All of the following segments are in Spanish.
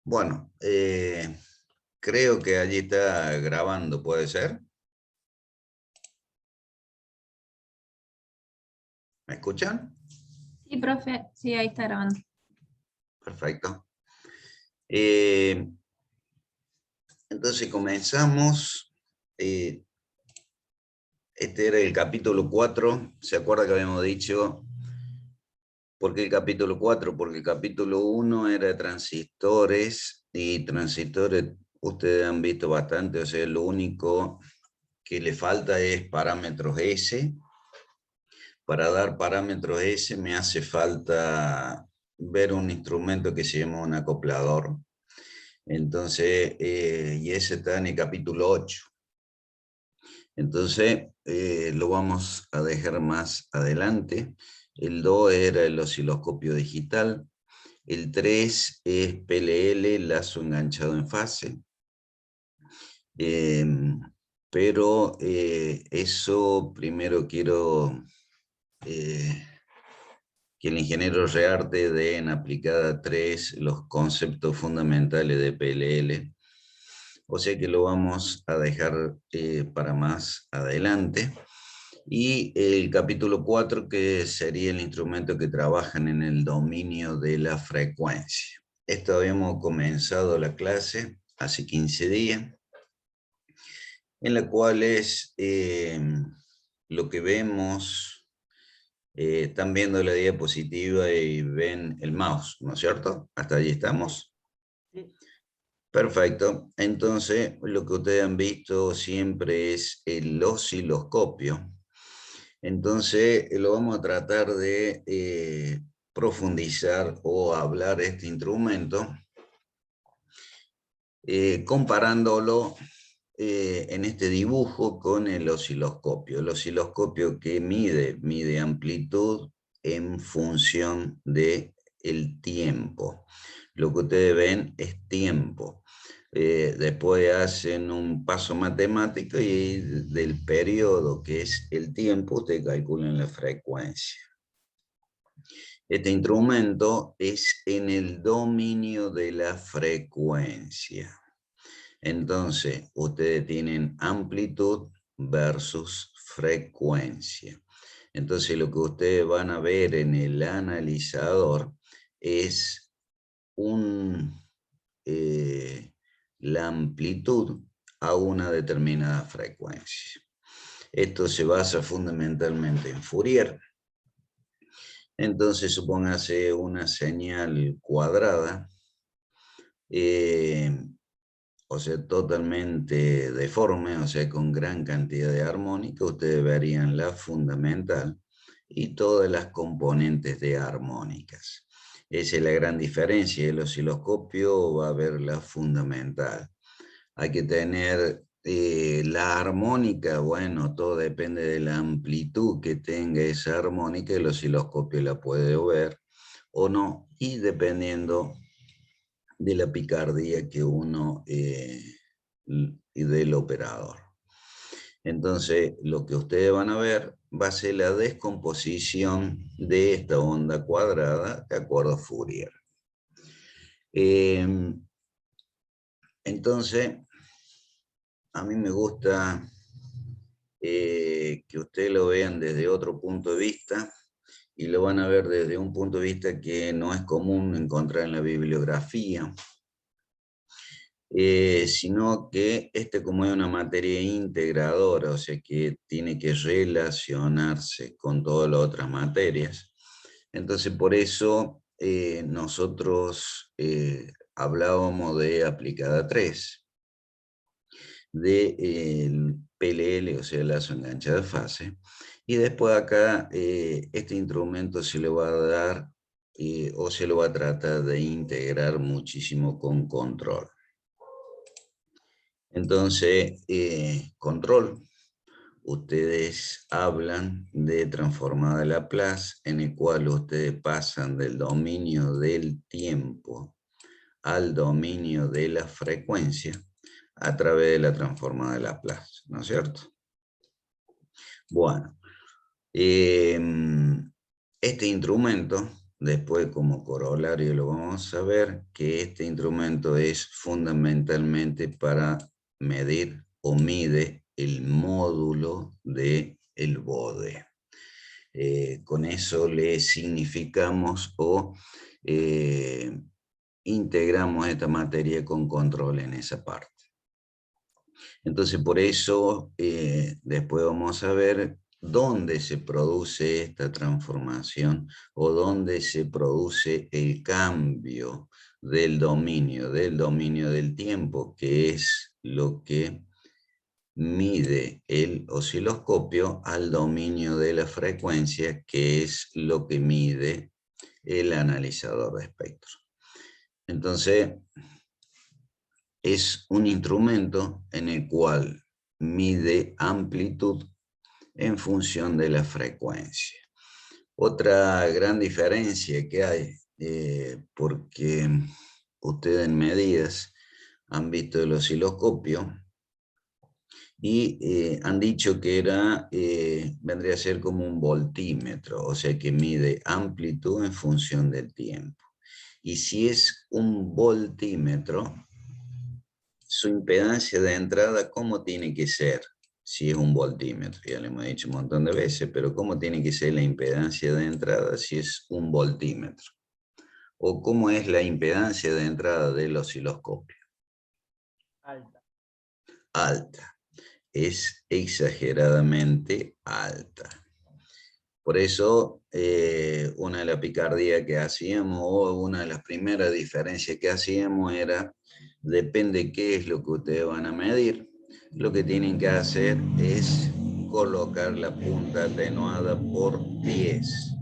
Bueno, creo que allí está grabando, ¿puede ser? ¿Me escuchan? Sí, profe, sí, ahí está grabando. Perfecto. Entonces comenzamos. Este era el capítulo 4. ¿Se acuerda que habíamos dicho? ¿Por qué el capítulo 4? Porque el capítulo 1 era de transistores, y transistores ustedes han visto bastante, o sea, lo único que le falta es parámetros S. Para dar parámetros S me hace falta ver un instrumento que se llama un acoplador. Entonces, y ese está en el capítulo 8. Entonces, lo vamos a dejar más adelante. El 2 era el osciloscopio digital. El 3 es PLL, lazo enganchado en fase. Pero eso primero quiero que el ingeniero Rearte dé en aplicada 3 los conceptos fundamentales de PLL. O sea que lo vamos a dejar para más adelante. Y el capítulo 4, que sería el instrumento que trabajan en el dominio de la frecuencia. Esto habíamos comenzado la clase hace 15 días, en la cual es lo que vemos. Están viendo la diapositiva y ven el mouse, ¿no es cierto? Hasta allí estamos. Sí. Perfecto. Entonces, lo que ustedes han visto siempre es el osciloscopio. Entonces, lo vamos a tratar de profundizar o hablar de este instrumento, comparándolo en este dibujo con el osciloscopio. El osciloscopio que mide amplitud en función del tiempo. Lo que ustedes ven es tiempo. Después hacen un paso matemático y del periodo, que es el tiempo, ustedes calculan la frecuencia. Este instrumento es en el dominio de la frecuencia. Entonces, ustedes tienen amplitud versus frecuencia. Entonces, lo que ustedes van a ver en el analizador es la amplitud a una determinada frecuencia. Esto se basa fundamentalmente en Fourier. Entonces, supóngase una señal cuadrada, o sea, totalmente deforme, o sea, con gran cantidad de armónica. Ustedes verían la fundamental y todas las componentes de armónicas. Esa es la gran diferencia. El osciloscopio va a ver la fundamental. Hay que tener la armónica, bueno, todo depende de la amplitud que tenga esa armónica. El osciloscopio la puede ver o no, y dependiendo de la picardía que uno y del operador. Entonces, lo que ustedes van a ver va a ser la descomposición de esta onda cuadrada de acuerdo a Fourier. Entonces, a mí me gusta que ustedes lo vean desde otro punto de vista, y lo van a ver desde un punto de vista que no es común encontrar en la bibliografía. Sino que como es una materia integradora, o sea que tiene que relacionarse con todas las otras materias. Entonces, por eso nosotros hablábamos de aplicada 3, de PLL, o sea, lazo enganchado de fase, y después acá este instrumento se le va a dar o se lo va a tratar de integrar muchísimo con control. Entonces, control, ustedes hablan de transformada de Laplace, en el cual ustedes pasan del dominio del tiempo al dominio de la frecuencia a través de la transformada de Laplace, ¿no es cierto? Bueno, este instrumento después como corolario lo vamos a ver, que este instrumento es fundamentalmente para medir o mide el módulo del bode. Con eso le significamos o integramos esta materia con control en esa parte. Entonces por eso después vamos a ver dónde se produce esta transformación o dónde se produce el cambio del dominio del tiempo, que es lo que mide el osciloscopio, al dominio de la frecuencia, que es lo que mide el analizador de espectro. Entonces, es un instrumento en el cual mide amplitud en función de la frecuencia. Otra gran diferencia que hay, porque ustedes en medidas han visto el osciloscopio, y han dicho que vendría a ser como un voltímetro, o sea que mide amplitud en función del tiempo. Y si es un voltímetro, su impedancia de entrada, ¿cómo tiene que ser? Si es un voltímetro, ya le hemos dicho un montón de veces, pero ¿cómo tiene que ser la impedancia de entrada si es un voltímetro? ¿O cómo es la impedancia de entrada del osciloscopio? Alta. Alta. Es exageradamente alta. Por eso, una de las picardías que hacíamos, o una de las primeras diferencias que hacíamos era, depende qué es lo que ustedes van a medir, lo que tienen que hacer es colocar la punta atenuada por 10.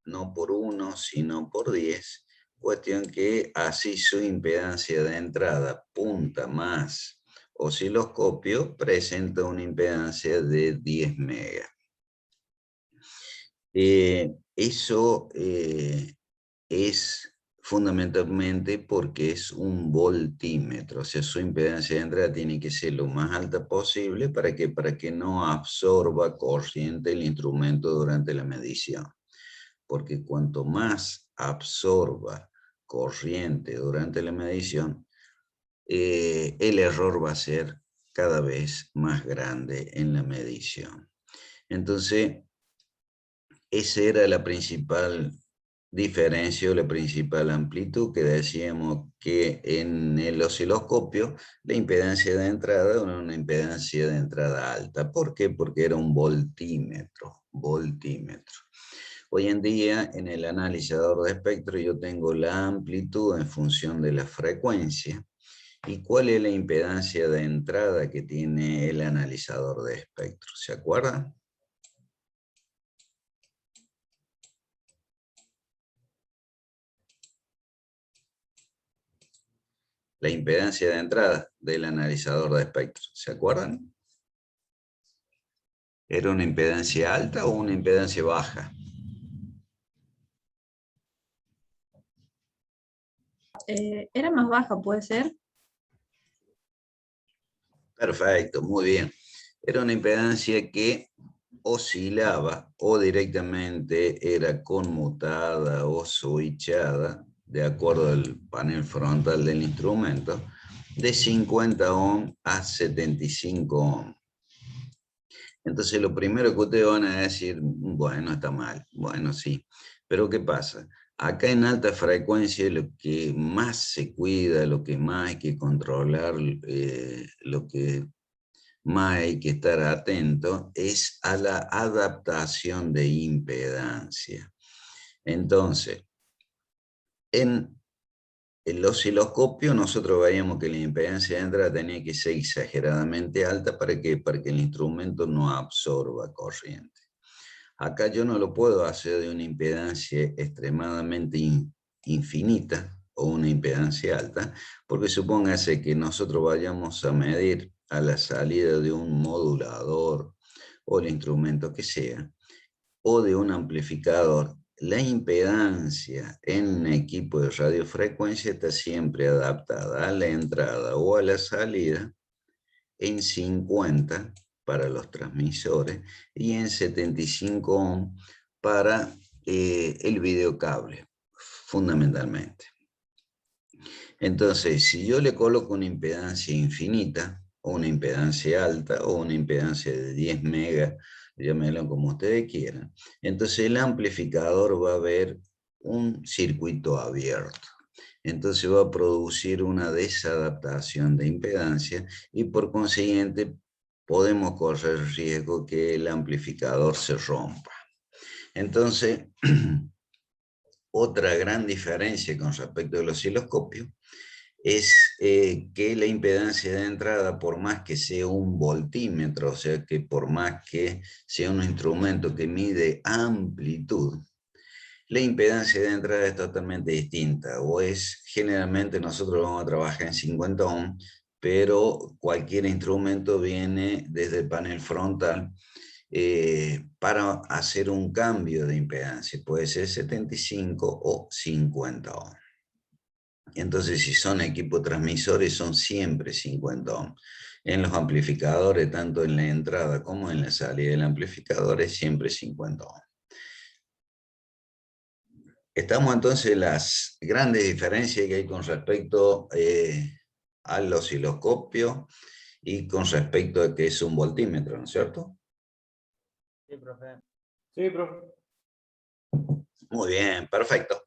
No por 1, sino por 10. Cuestión que así su impedancia de entrada, punta más osciloscopio, presenta una impedancia de 10 megas. Eso es fundamentalmente porque es un voltímetro, o sea, su impedancia de entrada tiene que ser lo más alta posible para que no absorba corriente el instrumento durante la medición. Porque cuanto más absorba corriente durante la medición, el error va a ser cada vez más grande en la medición. Entonces, esa era la principal diferencia o la principal amplitud, que decíamos que en el osciloscopio la impedancia de entrada era una impedancia de entrada alta. ¿Por qué? Porque era un voltímetro. Hoy en día, en el analizador de espectro, yo tengo la amplitud en función de la frecuencia. ¿Y cuál es la impedancia de entrada que tiene el analizador de espectro? ¿Se acuerdan? La impedancia de entrada del analizador de espectro. ¿Se acuerdan? ¿Era una impedancia alta o una impedancia baja? Era más baja, ¿puede ser? Perfecto, muy bien. Era una impedancia que oscilaba o directamente era conmutada o switchada de acuerdo al panel frontal del instrumento de 50 ohm a 75 ohm. Entonces lo primero que ustedes van a decir, bueno, está mal, bueno, sí, pero ¿qué pasa? Acá en alta frecuencia lo que más se cuida, lo que más hay que controlar, lo que más hay que estar atento es a la adaptación de impedancia. Entonces, en el osciloscopio nosotros veíamos que la impedancia de entrada tenía que ser exageradamente alta para que el instrumento no absorba corriente. Acá yo no lo puedo hacer de una impedancia extremadamente infinita o una impedancia alta, porque supóngase que nosotros vayamos a medir a la salida de un modulador o el instrumento que sea, o de un amplificador. La impedancia en un equipo de radiofrecuencia está siempre adaptada a la entrada o a la salida en 50 para los transmisores y en 75 ohm para el videocable, fundamentalmente. Entonces, si yo le coloco una impedancia infinita, o una impedancia alta, o una impedancia de 10 megas, llámenlo como ustedes quieran, entonces el amplificador va a ver un circuito abierto. Entonces va a producir una desadaptación de impedancia y por consiguiente podemos correr el riesgo que el amplificador se rompa. Entonces, otra gran diferencia con respecto al osciloscopio es que la impedancia de entrada, por más que sea un voltímetro, o sea que por más que sea un instrumento que mide amplitud, la impedancia de entrada es totalmente distinta, o es, generalmente nosotros vamos a trabajar en 50 ohms, pero cualquier instrumento viene desde el panel frontal para hacer un cambio de impedancia, puede ser 75 o 50 ohms. Entonces, si son equipos transmisores, son siempre 50 ohms. En los amplificadores, tanto en la entrada como en la salida del amplificador, es siempre 50 ohms. Estamos entonces en las grandes diferencias que hay con respecto al osciloscopio y con respecto a que es un voltímetro, ¿no es cierto? Sí, profe. Sí, profe. Muy bien, perfecto.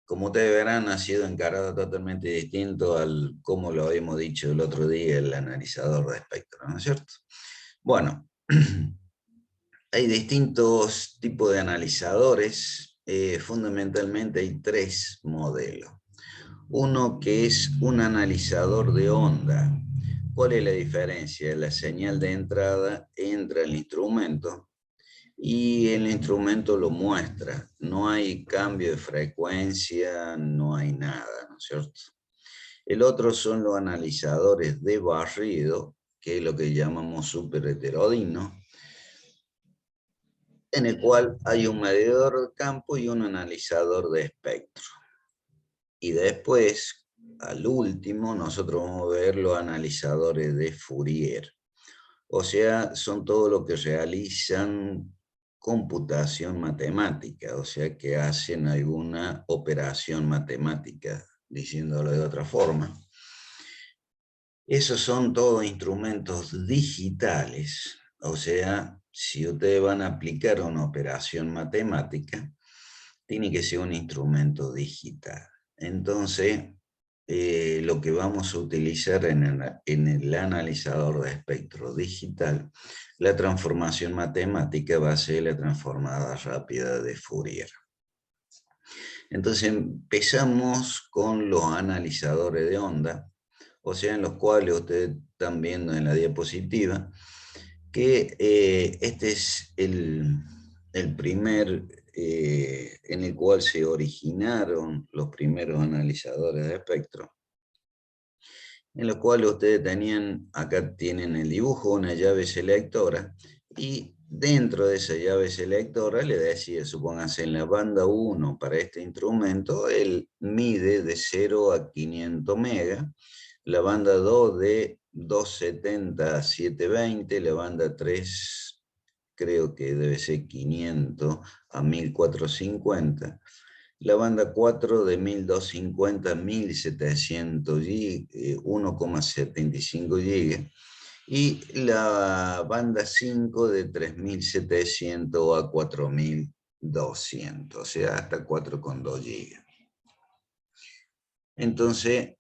Como ustedes verán, ha sido encarado totalmente distinto al, como lo habíamos dicho el otro día, el analizador de espectro, ¿no es cierto? Bueno, hay distintos tipos de analizadores, fundamentalmente hay tres modelos. Uno que es un analizador de onda. ¿Cuál es la diferencia? La señal de entrada entra al instrumento y el instrumento lo muestra. No hay cambio de frecuencia, no hay nada, ¿no es cierto? El otro son los analizadores de barrido, que es lo que llamamos súper heterodino, en el cual hay un medidor de campo y un analizador de espectro. Y después, al último, nosotros vamos a ver los analizadores de Fourier. O sea, son todo lo que realizan computación matemática, o sea, que hacen alguna operación matemática, diciéndolo de otra forma. Esos son todos instrumentos digitales, o sea, si ustedes van a aplicar una operación matemática, tiene que ser un instrumento digital. Entonces, lo que vamos a utilizar en el analizador de espectro digital, la transformación matemática va a ser la transformada rápida de Fourier. Entonces empezamos con los analizadores de onda, o sea, en los cuales ustedes están viendo en la diapositiva, que este es el primer en el cual se originaron los primeros analizadores de espectro, en los cuales ustedes tenían, acá tienen el dibujo, una llave selectora, y dentro de esa llave selectora le decía, supónganse en la banda 1 para este instrumento, él mide de 0 a 500 megas, la banda 2 de 270 a 720, la banda 3 creo que debe ser 500 a 1450, la banda 4 de 1250 a 1700 1,75 GB, y la banda 5 de 3700 a 4200, o sea, hasta 4,2 GB. Entonces,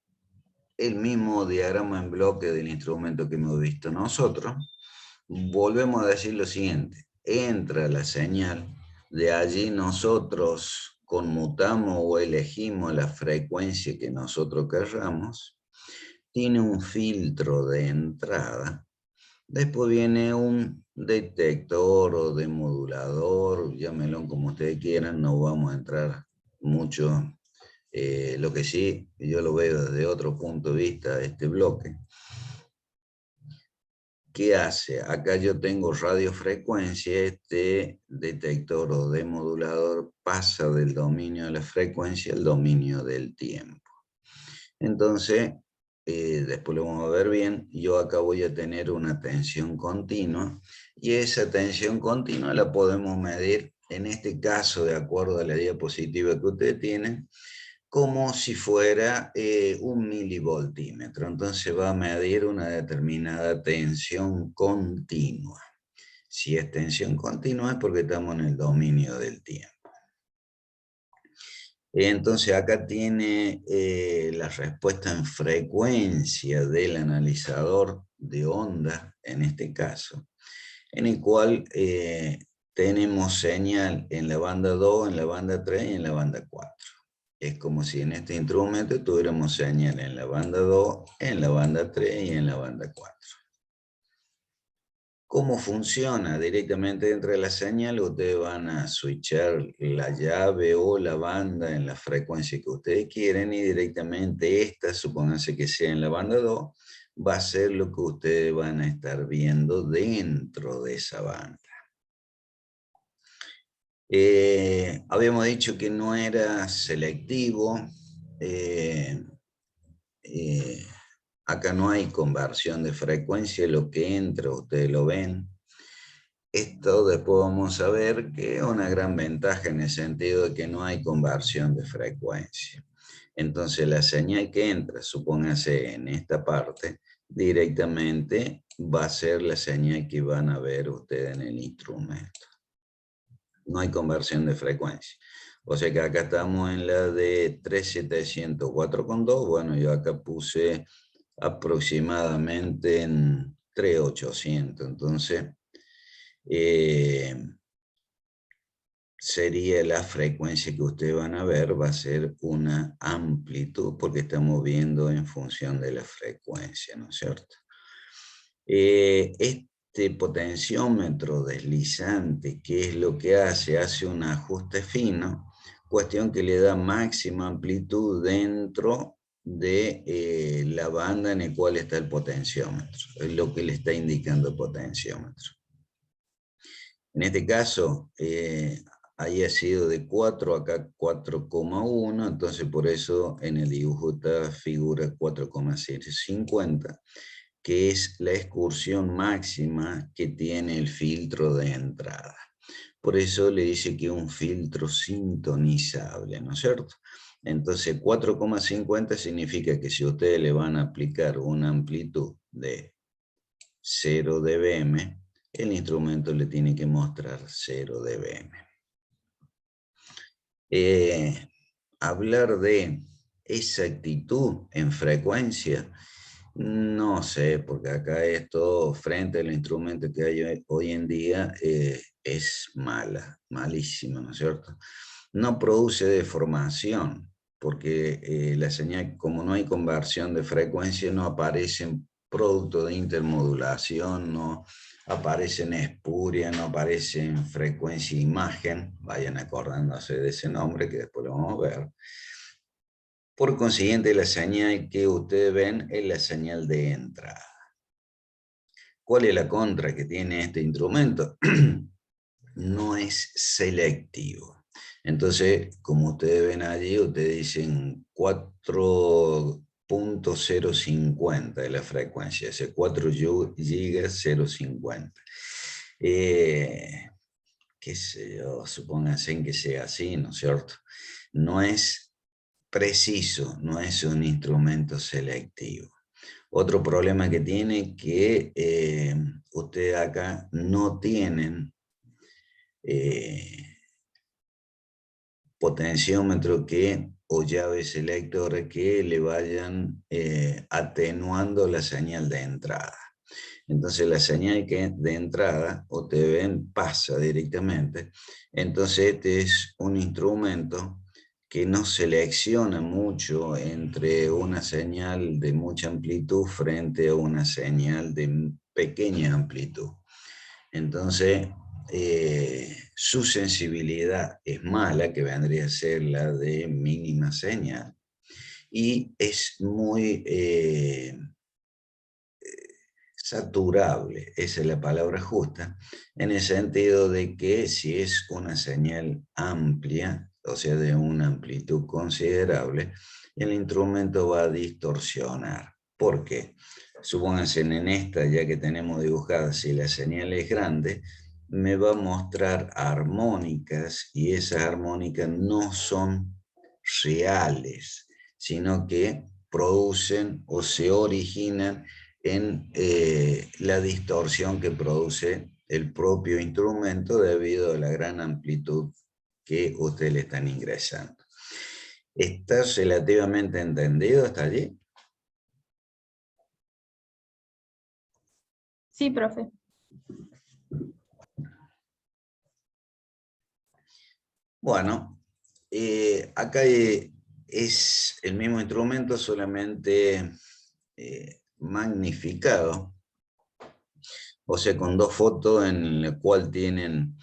el mismo diagrama en bloque del instrumento que hemos visto nosotros, volvemos a decir lo siguiente: entra la señal, de allí nosotros conmutamos o elegimos la frecuencia que nosotros querramos, tiene un filtro de entrada, después viene un detector o demodulador, llámenlo como ustedes quieran, no vamos a entrar mucho. Lo que sí, yo lo veo desde otro punto de vista, este bloque. ¿Qué hace? Acá yo tengo radiofrecuencia, este detector o demodulador pasa del dominio de la frecuencia al dominio del tiempo. Entonces, después lo vamos a ver bien, yo acá voy a tener una tensión continua, y esa tensión continua la podemos medir, en este caso, de acuerdo a la diapositiva que ustedes tienen, como si fuera un milivoltímetro. Entonces va a medir una determinada tensión continua. Si es tensión continua es porque estamos en el dominio del tiempo. Entonces acá tiene la respuesta en frecuencia del analizador de onda, en este caso, en el cual tenemos señal en la banda 2, en la banda 3 y en la banda 4. Es como si en este instrumento tuviéramos señal en la banda 2, en la banda 3 y en la banda 4. ¿Cómo funciona? Directamente dentro de la señal ustedes van a switchar la llave o la banda en la frecuencia que ustedes quieren, y directamente esta, supónganse que sea en la banda 2, va a ser lo que ustedes van a estar viendo dentro de esa banda. Habíamos dicho que no era selectivo. Acá no hay conversión de frecuencia, lo que entra ustedes lo ven. Esto después vamos a ver que es una gran ventaja en el sentido de que no hay conversión de frecuencia. Entonces la señal que entra, supóngase en esta parte, directamente va a ser la señal que van a ver ustedes en el instrumento. No hay conversión de frecuencia. O sea que acá estamos en la de 3704,2. Bueno, yo acá puse aproximadamente en 3800. Entonces, sería la frecuencia que ustedes van a ver, va a ser una amplitud, porque estamos viendo en función de la frecuencia, ¿no es cierto? Este potenciómetro deslizante, ¿qué es lo que hace? Hace un ajuste fino, cuestión que le da máxima amplitud dentro de la banda en la cual está el potenciómetro, es lo que le está indicando el potenciómetro. En este caso, ahí ha sido de 4, acá 4,1, entonces por eso en el dibujo está figura 4,750, que es la excursión máxima que tiene el filtro de entrada. Por eso le dice que es un filtro sintonizable, ¿no es cierto? Entonces 4,50 significa que si ustedes le van a aplicar una amplitud de 0 dBm, el instrumento le tiene que mostrar 0 dBm. Hablar de exactitud en frecuencia, no sé, porque acá esto, frente al instrumento que hay hoy en día, es malísima, ¿no es cierto? No produce deformación, porque la señal, como no hay conversión de frecuencia, no aparecen productos de intermodulación, no aparecen espurias, no aparecen frecuencia e imagen, vayan acordándose de ese nombre que después lo vamos a ver. Por consiguiente, la señal que ustedes ven es la señal de entrada. ¿Cuál es la contra que tiene este instrumento? No es selectivo. Entonces, como ustedes ven allí, ustedes dicen 4.050 de la frecuencia, ese 4 gigas 050. Qué sé yo, supónganse que sea así, ¿no es cierto? No es preciso, no es un instrumento selectivo. Otro problema que tiene que ustedes acá no tienen potenciómetro o llave selectora que le vayan atenuando la señal de entrada. Entonces la señal que de entrada, ustedes ven, pasa directamente. Entonces este es un instrumento que no selecciona mucho entre una señal de mucha amplitud frente a una señal de pequeña amplitud. Entonces, su sensibilidad es mala, que vendría a ser la de mínima señal, y es muy saturable, esa es la palabra justa, en el sentido de que si es una señal amplia, o sea, de una amplitud considerable, el instrumento va a distorsionar. ¿Por qué? Supónganse en esta, ya que tenemos dibujada, si la señal es grande, me va a mostrar armónicas, y esas armónicas no son reales, sino que producen o se originan en la distorsión que produce el propio instrumento debido a la gran amplitud que ustedes le están ingresando. ¿Está relativamente entendido hasta allí? Sí, profe. Bueno, acá es el mismo instrumento, solamente magnificado, o sea, con dos fotos en la cual tienen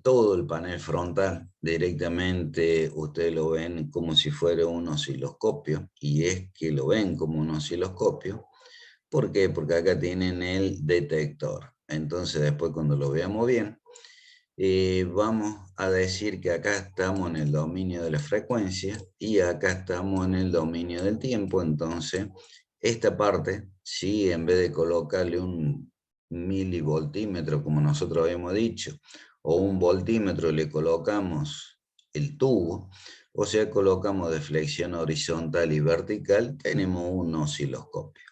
todo el panel frontal. Directamente ustedes lo ven como si fuera un osciloscopio, y es que lo ven como un osciloscopio. ¿Por qué? Porque acá tienen el detector. Entonces después, cuando lo veamos bien, vamos a decir que acá estamos en el dominio de la frecuencia y acá estamos en el dominio del tiempo. Entonces esta parte, si en vez de colocarle un milivoltímetro, como nosotros habíamos dicho, o un voltímetro, le colocamos el tubo, o sea, colocamos deflexión horizontal y vertical, tenemos un osciloscopio.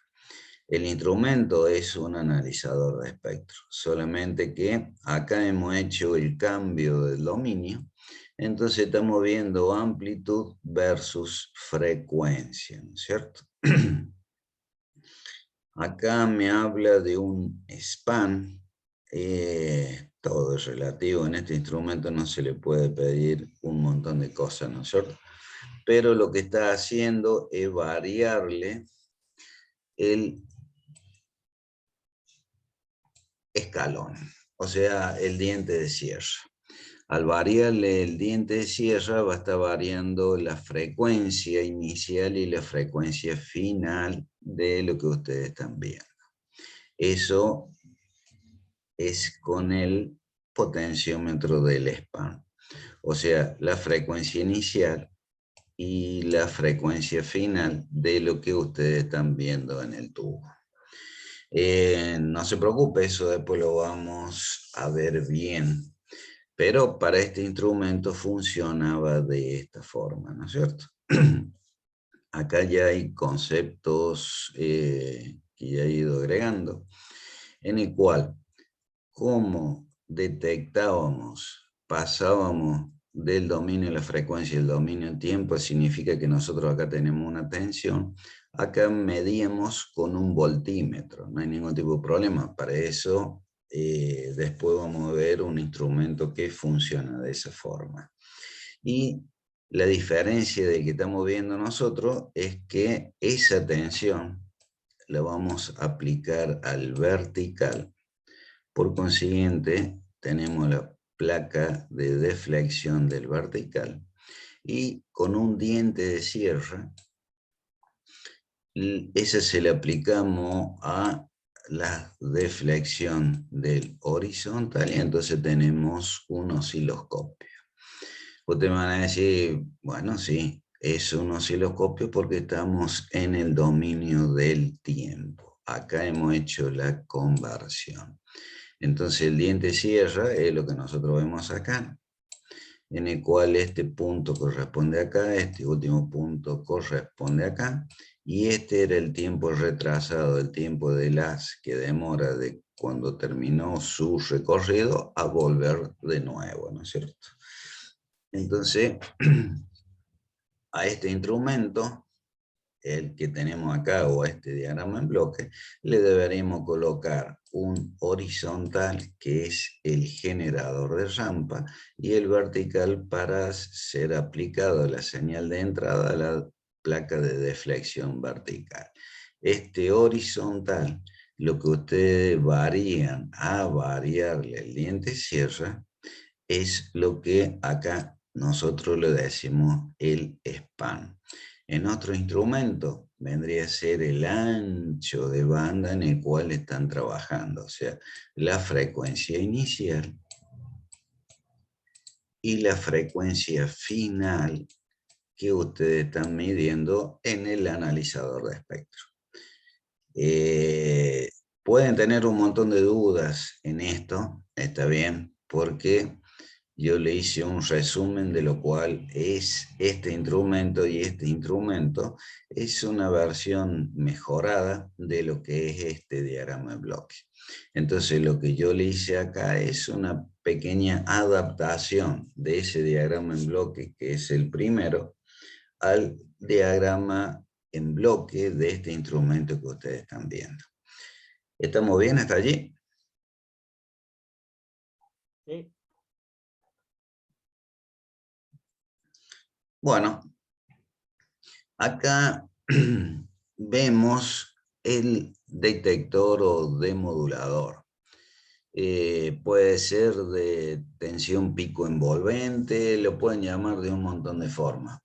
El instrumento es un analizador de espectro, solamente que acá hemos hecho el cambio del dominio, entonces estamos viendo amplitud versus frecuencia, ¿no es cierto? Acá me habla de un span, todo es relativo, en este instrumento no se le puede pedir un montón de cosas, ¿no es cierto? Pero lo que está haciendo es variarle el escalón, o sea, el diente de sierra. Al variarle el diente de sierra va a estar variando la frecuencia inicial y la frecuencia final de lo que ustedes están viendo. Eso es con el potenciómetro del span, o sea, la frecuencia inicial y la frecuencia final de lo que ustedes están viendo en el tubo. No se preocupe, eso después lo vamos a ver bien. Pero para este instrumento funcionaba de esta forma, ¿no es cierto? Acá ya hay conceptos que ya he ido agregando, en el cual, como detectábamos, pasábamos del dominio de la frecuencia al dominio del tiempo, significa que nosotros acá tenemos una tensión. Acá medíamos con un voltímetro, no hay ningún tipo de problema. Para eso, después vamos a ver un instrumento que funciona de esa forma. Y la diferencia de que estamos viendo nosotros es que esa tensión la vamos a aplicar al vertical. Por consiguiente, tenemos la placa de deflexión del vertical, y con un diente de sierra, ese se le aplicamos a la deflexión del horizontal, y entonces tenemos un osciloscopio. Ustedes van a decir, bueno, sí, es un osciloscopio porque estamos en el dominio del tiempo. Acá hemos hecho la conversión. Entonces el diente sierra es lo que nosotros vemos acá, en el cual este punto corresponde acá, este último punto corresponde acá, y este era el tiempo retrasado, el tiempo del haz que demora de cuando terminó su recorrido a volver de nuevo, ¿no es cierto? Entonces, a este instrumento, el que tenemos acá, o este diagrama en bloque, le deberíamos colocar un horizontal, que es el generador de rampa, y el vertical para ser aplicado a la señal de entrada a la placa de deflexión vertical. Este horizontal, lo que ustedes varían a variarle el diente sierra, es lo que acá nosotros le decimos el span. En otro instrumento vendría a ser el ancho de banda en el cual están trabajando, o sea, la frecuencia inicial y la frecuencia final que ustedes están midiendo en el analizador de espectro. Pueden tener un montón de dudas en esto, está bien, porque yo le hice un resumen de lo cual es este instrumento, y este instrumento es una versión mejorada de lo que es este diagrama de bloque. Entonces lo que yo le hice acá es una pequeña adaptación de ese diagrama en bloque, que es el primero, al diagrama en bloque de este instrumento que ustedes están viendo. ¿Estamos bien hasta allí? Sí. Bueno, acá vemos el detector o demodulador. Puede ser de tensión pico envolvente, lo pueden llamar de un montón de formas.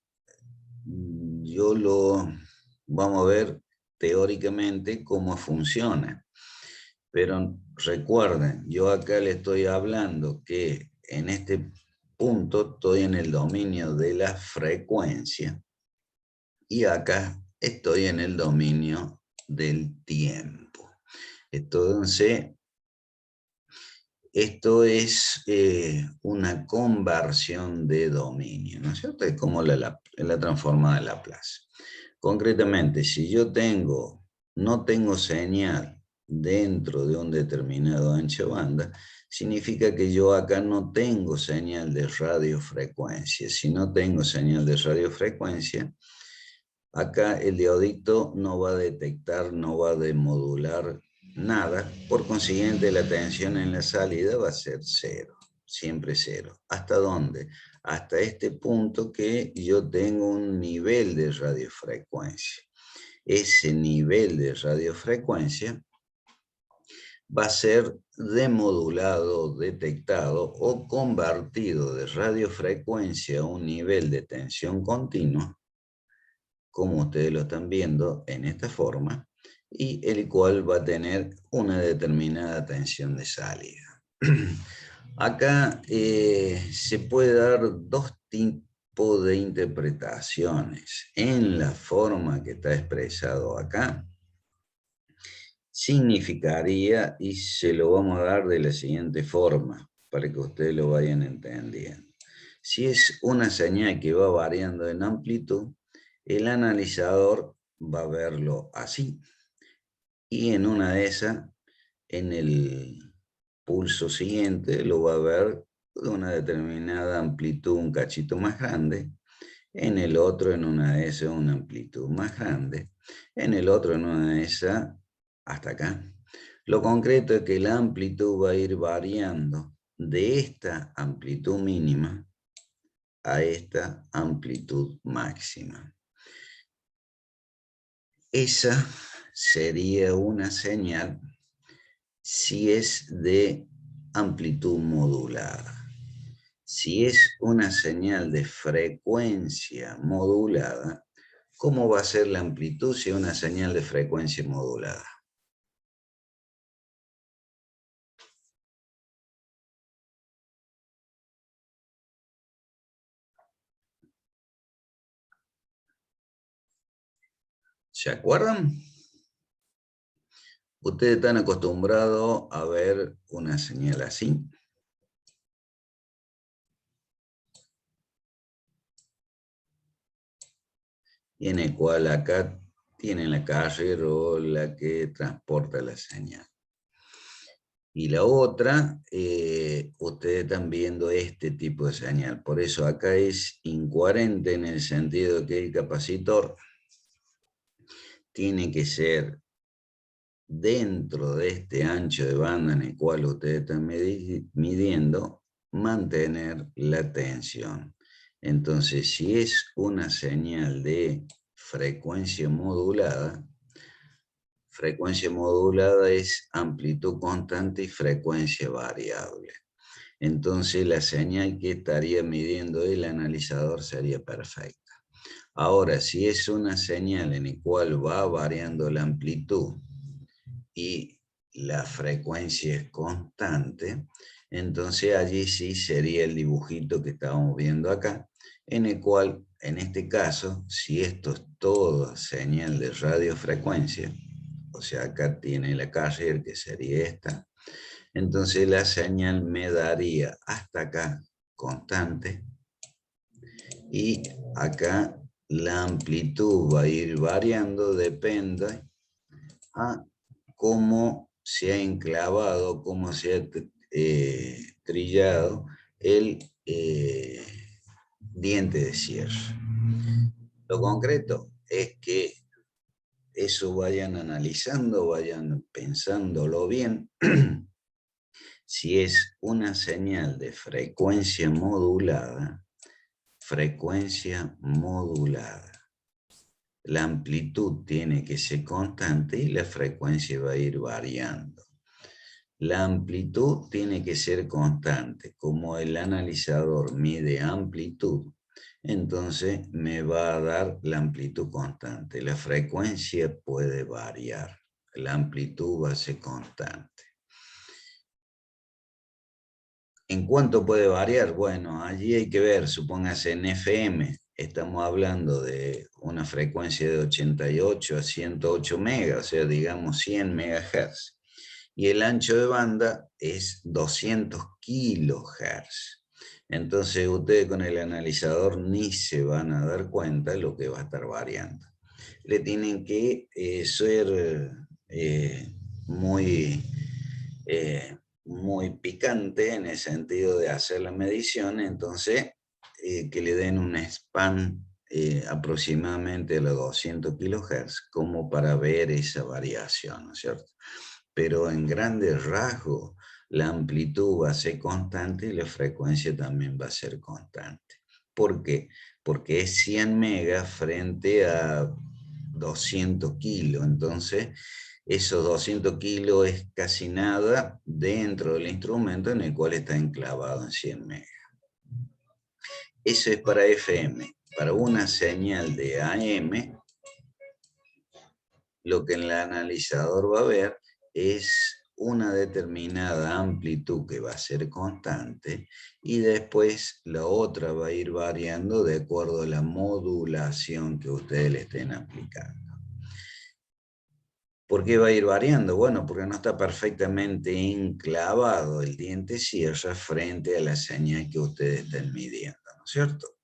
Vamos a ver teóricamente cómo funciona. Pero recuerden, yo acá le estoy hablando que en este punto estoy en el dominio de la frecuencia y acá estoy en el dominio del tiempo. Entonces, esto es una conversión de dominio, ¿no es cierto? Es como la transformada de Laplace. Concretamente, si yo no tengo señal dentro de un determinado ancho de banda, significa que yo acá no tengo señal de radiofrecuencia. Si no tengo señal de radiofrecuencia, acá el diodicto no va a detectar, no va a demodular nada. Por consiguiente, la tensión en la salida va a ser cero, siempre cero. ¿Hasta dónde? Hasta este punto que yo tengo un nivel de radiofrecuencia. Ese nivel de radiofrecuencia va a ser demodulado, detectado o convertido de radiofrecuencia a un nivel de tensión continua, como ustedes lo están viendo en esta forma, y el cual va a tener una determinada tensión de salida. Acá se puede dar dos tipos de interpretaciones. En la forma que está expresado acá, significaría, y se lo vamos a dar de la siguiente forma, para que ustedes lo vayan entendiendo. Si es una señal que va variando en amplitud, el analizador va a verlo así. Y en una de esas, en el pulso siguiente, lo va a ver de una determinada amplitud un cachito más grande. En el otro, en una de esas, una amplitud más grande. En el otro, en una de esas, hasta acá. Lo concreto es que la amplitud va a ir variando de esta amplitud mínima a esta amplitud máxima. Esa sería una señal si es de amplitud modulada. Si es una señal de frecuencia modulada, ¿cómo va a ser la amplitud si es una señal de frecuencia modulada? ¿Se acuerdan? Ustedes están acostumbrados a ver una señal así. Y en el cual acá tienen la carrerola que transporta la señal. Y la otra, ustedes están viendo este tipo de señal. Por eso acá es incoherente en el sentido que el capacitor tiene que ser dentro de este ancho de banda en el cual ustedes están midiendo, mantener la tensión. Entonces, si es una señal de frecuencia modulada es amplitud constante y frecuencia variable. Entonces, la señal que estaría midiendo el analizador sería perfecta. Ahora, si es una señal en la cual va variando la amplitud y la frecuencia es constante, entonces allí sí sería el dibujito que estábamos viendo acá, en el cual en este caso, si esto es toda señal de radiofrecuencia, o sea, acá tiene la carrier, que sería esta, entonces la señal me daría hasta acá constante, y acá la amplitud va a ir variando, depende a cómo se ha enclavado, cómo se ha trillado el diente de cierre. Lo concreto es que eso vayan analizando, vayan pensándolo bien. Si es una señal de frecuencia modulada, la amplitud tiene que ser constante y la frecuencia va a ir variando. La amplitud tiene que ser constante. Como el analizador mide amplitud, entonces me va a dar la amplitud constante. La frecuencia puede variar. La amplitud va a ser constante. ¿En cuánto puede variar? Bueno, allí hay que ver, supóngase en FM, estamos hablando de una frecuencia de 88 a 108 megas, o sea, digamos 100 megahertz. Y el ancho de banda es 200 kilohertz. Entonces ustedes con el analizador ni se van a dar cuenta de lo que va a estar variando. Le tienen que ser muy picante en el sentido de hacer la medición, entonces que le den un span aproximadamente a los 200 kilohertz como para ver esa variación, ¿no es cierto? Pero en grandes rasgos la amplitud va a ser constante y la frecuencia también va a ser constante. ¿Por qué? Porque es 100 megas frente a 200 kilos, entonces esos 200 kilos es casi nada dentro del instrumento en el cual está enclavado en 100 megas. Eso es para FM. Para una señal de AM, lo que el analizador va a ver es una determinada amplitud que va a ser constante y después la otra va a ir variando de acuerdo a la modulación que ustedes le estén aplicando. ¿Por qué va a ir variando? Bueno, porque no está perfectamente enclavado el diente cierre frente a la señal que ustedes estén midiendo, ¿no es cierto?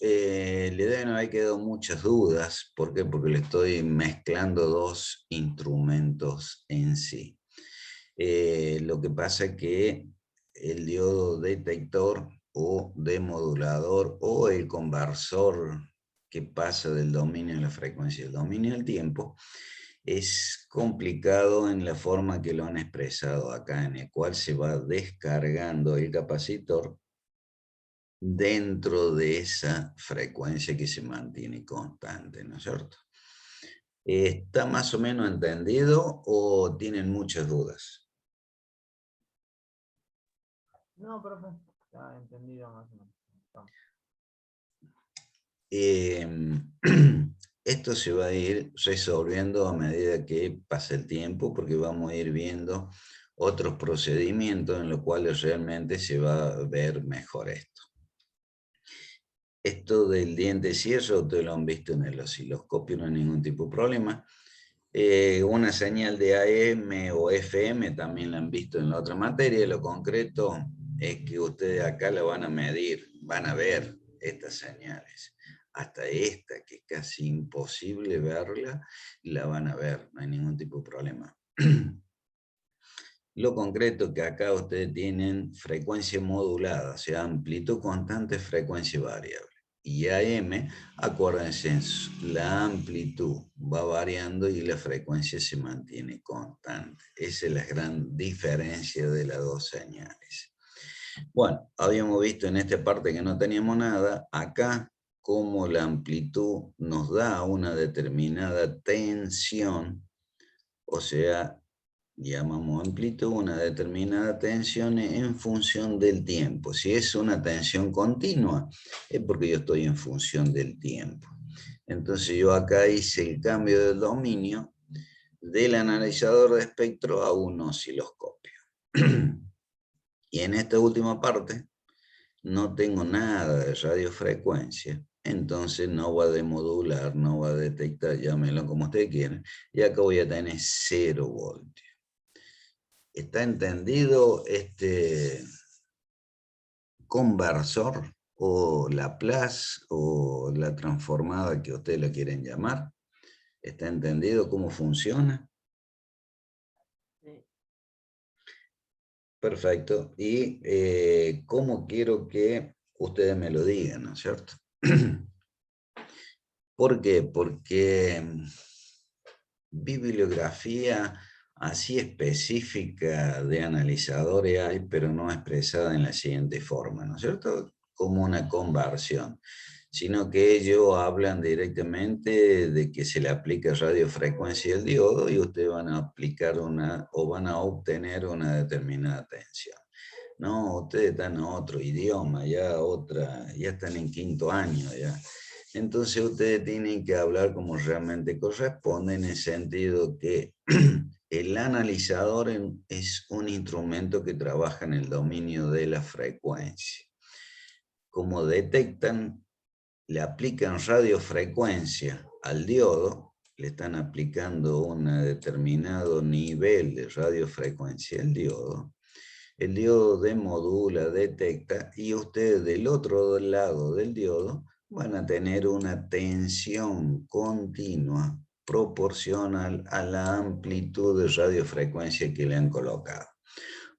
Le deben haber quedado muchas dudas. ¿Por qué? Porque le estoy mezclando dos instrumentos en sí. Lo que pasa es que el diodo detector o demodulador o el conversor que pasa del dominio de la frecuencia al dominio del tiempo es complicado en la forma que lo han expresado acá, en el cual se va descargando el capacitor dentro de esa frecuencia que se mantiene constante, ¿no es cierto? ¿Está más o menos entendido o tienen muchas dudas? No, profe, está entendido más o menos. Esto se va a ir resolviendo a medida que pasa el tiempo, porque vamos a ir viendo otros procedimientos en los cuales realmente se va a ver mejor esto. Esto del diente cierre, ustedes lo han visto en el osciloscopio, no hay ningún tipo de problema. Una señal de AM o FM también la han visto en la otra materia. Lo concreto es que ustedes acá la van a medir, van a ver estas señales. Hasta esta, que es casi imposible verla, la van a ver, no hay ningún tipo de problema. Lo concreto es que acá ustedes tienen frecuencia modulada, o sea, amplitud constante, frecuencia variable. Y AM, acuérdense, la amplitud va variando y la frecuencia se mantiene constante. Esa es la gran diferencia de las dos señales. Bueno, habíamos visto en esta parte que no teníamos nada. Acá, como la amplitud nos da una determinada tensión, o sea, llamamos amplitud una determinada tensión en función del tiempo. Si es una tensión continua, es porque yo estoy en función del tiempo. Entonces yo acá hice el cambio del dominio del analizador de espectro a un osciloscopio. Y en esta última parte no tengo nada de radiofrecuencia, entonces no va a demodular, no va a detectar, llámenlo como ustedes quieran, y acá voy a tener 0 voltios. ¿Está entendido este conversor o Laplace o la transformada que ustedes la quieren llamar? ¿Está entendido cómo funciona? Sí. Perfecto. Y cómo quiero que ustedes me lo digan, ¿no es cierto? ¿Por qué? Porque bibliografía así específica de analizadores hay, pero no expresada en la siguiente forma, ¿no es cierto? Como una conversión, sino que ellos hablan directamente de que se le aplica radiofrecuencia al diodo y ustedes van a aplicar o van a obtener una determinada tensión. No, ustedes están en otro idioma, ya están en 5º año ya. Entonces ustedes tienen que hablar como realmente corresponde, en el sentido que el analizador es un instrumento que trabaja en el dominio de la frecuencia. Como detectan, le aplican radiofrecuencia al diodo, le están aplicando un determinado nivel de radiofrecuencia al diodo. El diodo demodula, detecta, y ustedes del otro lado del diodo van a tener una tensión continua proporcional a la amplitud de radiofrecuencia que le han colocado.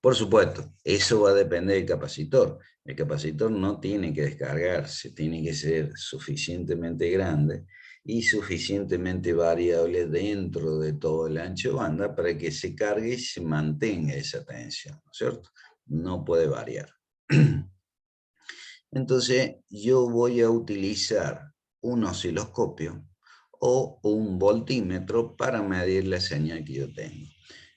Por supuesto, eso va a depender del capacitor. El capacitor no tiene que descargarse, tiene que ser suficientemente grande y suficientemente variable dentro de todo el ancho de banda para que se cargue y se mantenga esa tensión, ¿no es cierto? No puede variar. Entonces, yo voy a utilizar un osciloscopio o un voltímetro para medir la señal que yo tengo.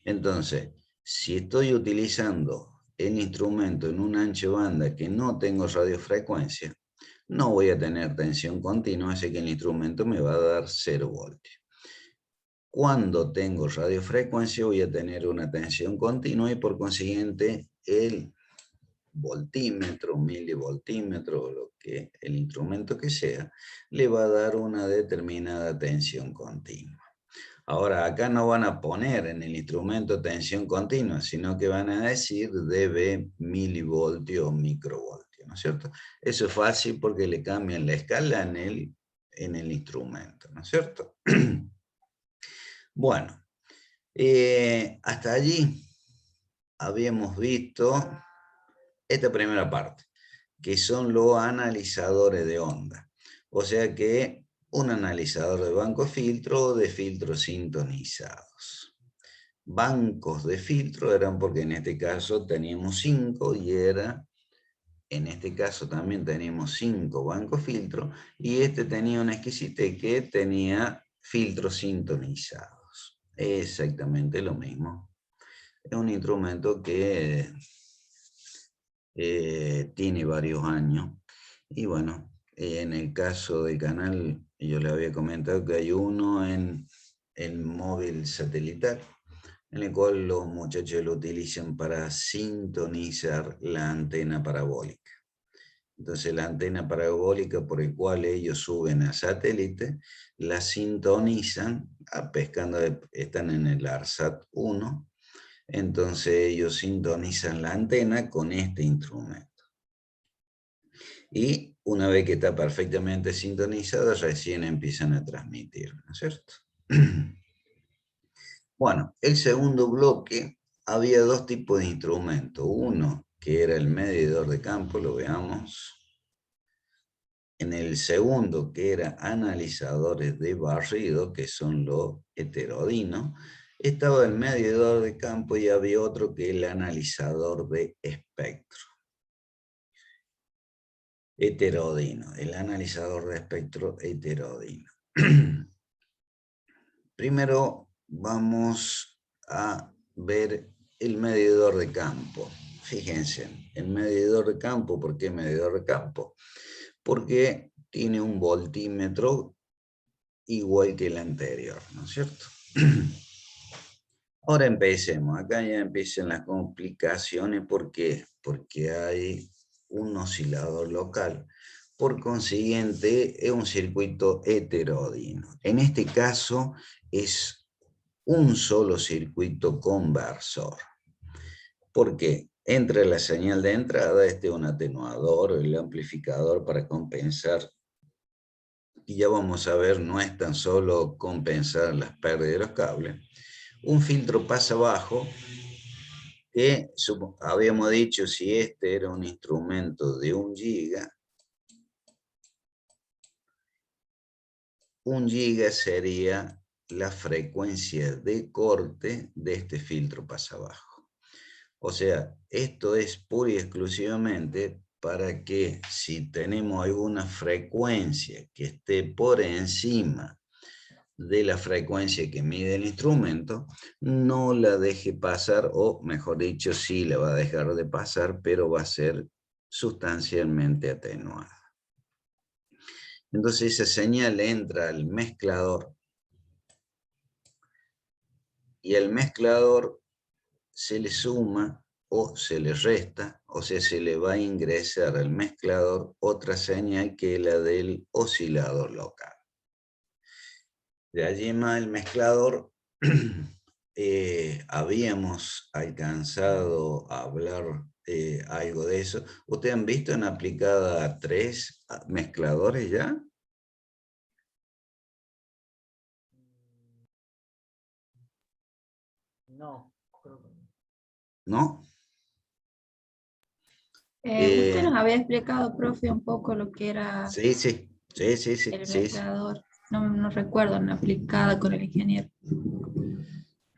Entonces, si estoy utilizando el instrumento en un ancho de banda que no tengo radiofrecuencia, no voy a tener tensión continua, así que el instrumento me va a dar 0 voltios. Cuando tengo radiofrecuencia voy a tener una tensión continua y por consiguiente el voltímetro, milivoltímetro, el instrumento que sea, le va a dar una determinada tensión continua. Ahora, acá no van a poner en el instrumento tensión continua, sino que van a decir dB, milivoltio o microvoltio, ¿no es cierto? Eso es fácil porque le cambian la escala en el instrumento, ¿no es cierto? Bueno, hasta allí habíamos visto esta primera parte, que son los analizadores de onda. O sea que un analizador de banco filtro o de filtros sintonizados. Bancos de filtro eran porque en este caso teníamos 5 y en este caso también teníamos 5 bancos filtro y este tenía una exquisitez que tenía filtros sintonizados. Exactamente lo mismo. Es un instrumento que tiene varios años y bueno, en el caso del canal yo le había comentado que hay uno en el móvil satelital en el cual los muchachos lo utilizan para sintonizar la antena parabólica. Entonces la antena parabólica por el cual ellos suben a satélite, la sintonizan, están en el ARSAT 1, entonces ellos sintonizan la antena con este instrumento. Y una vez que está perfectamente sintonizada, recién empiezan a transmitir, ¿no es cierto? Bueno, el segundo bloque, había 2 tipos de instrumentos. Uno, que era el medidor de campo, lo veamos. En el segundo, que era analizadores de barrido, que son los heterodinos, estaba el medidor de campo y había otro que el analizador de espectro. Heterodino, el analizador de espectro heterodino. Primero vamos a ver el medidor de campo. Fíjense, el medidor de campo, ¿por qué medidor de campo? Porque tiene un voltímetro igual que el anterior, ¿no es cierto? Ahora empecemos, acá ya empiezan las complicaciones, ¿por qué? Porque hay un oscilador local. Por consiguiente, es un circuito heteródino. En este caso, es un solo circuito conversor. ¿Por qué? Entre la señal de entrada, un atenuador, el amplificador para compensar. Y ya vamos a ver, no es tan solo compensar las pérdidas de los cables. Un filtro pasa bajo, que habíamos dicho, si este era un instrumento de 1 giga, 1 giga sería la frecuencia de corte de este filtro pasabajo. O sea, esto es pura y exclusivamente para que si tenemos alguna frecuencia que esté por encima de la frecuencia que mide el instrumento, no la deje pasar, o mejor dicho, sí la va a dejar de pasar, pero va a ser sustancialmente atenuada. Entonces esa señal entra al mezclador, y al mezclador se le suma o se le resta, o sea, se le va a ingresar al mezclador otra señal que es la del oscilador local. De allí más el mezclador, habíamos alcanzado a hablar algo de eso. ¿Ustedes han visto en aplicada 3 mezcladores ya? No, creo que no. ¿No? Usted nos había explicado, profe, un poco lo que era Sí, sí, sí, sí, sí, el sí, sí. mezclador. No recuerdo una aplicada con el ingeniero.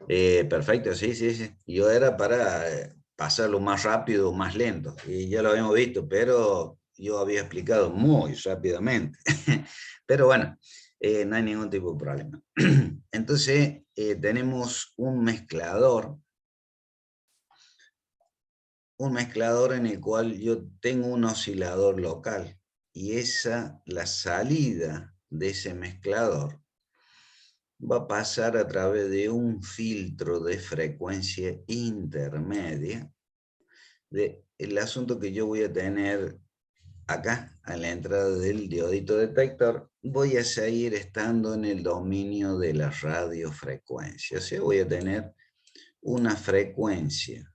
Perfecto, sí, sí, sí. Yo era para pasarlo más rápido o más lento, y ya lo habíamos visto, pero yo había explicado muy rápidamente. Pero bueno, no hay ningún tipo de problema. Entonces, tenemos un mezclador en el cual yo tengo un oscilador local, y la salida de ese mezclador va a pasar a través de un filtro de frecuencia intermedia. El asunto que yo voy a tener acá, a la entrada del diodito detector, voy a seguir estando en el dominio de la radiofrecuencia. O sea, voy a tener una frecuencia,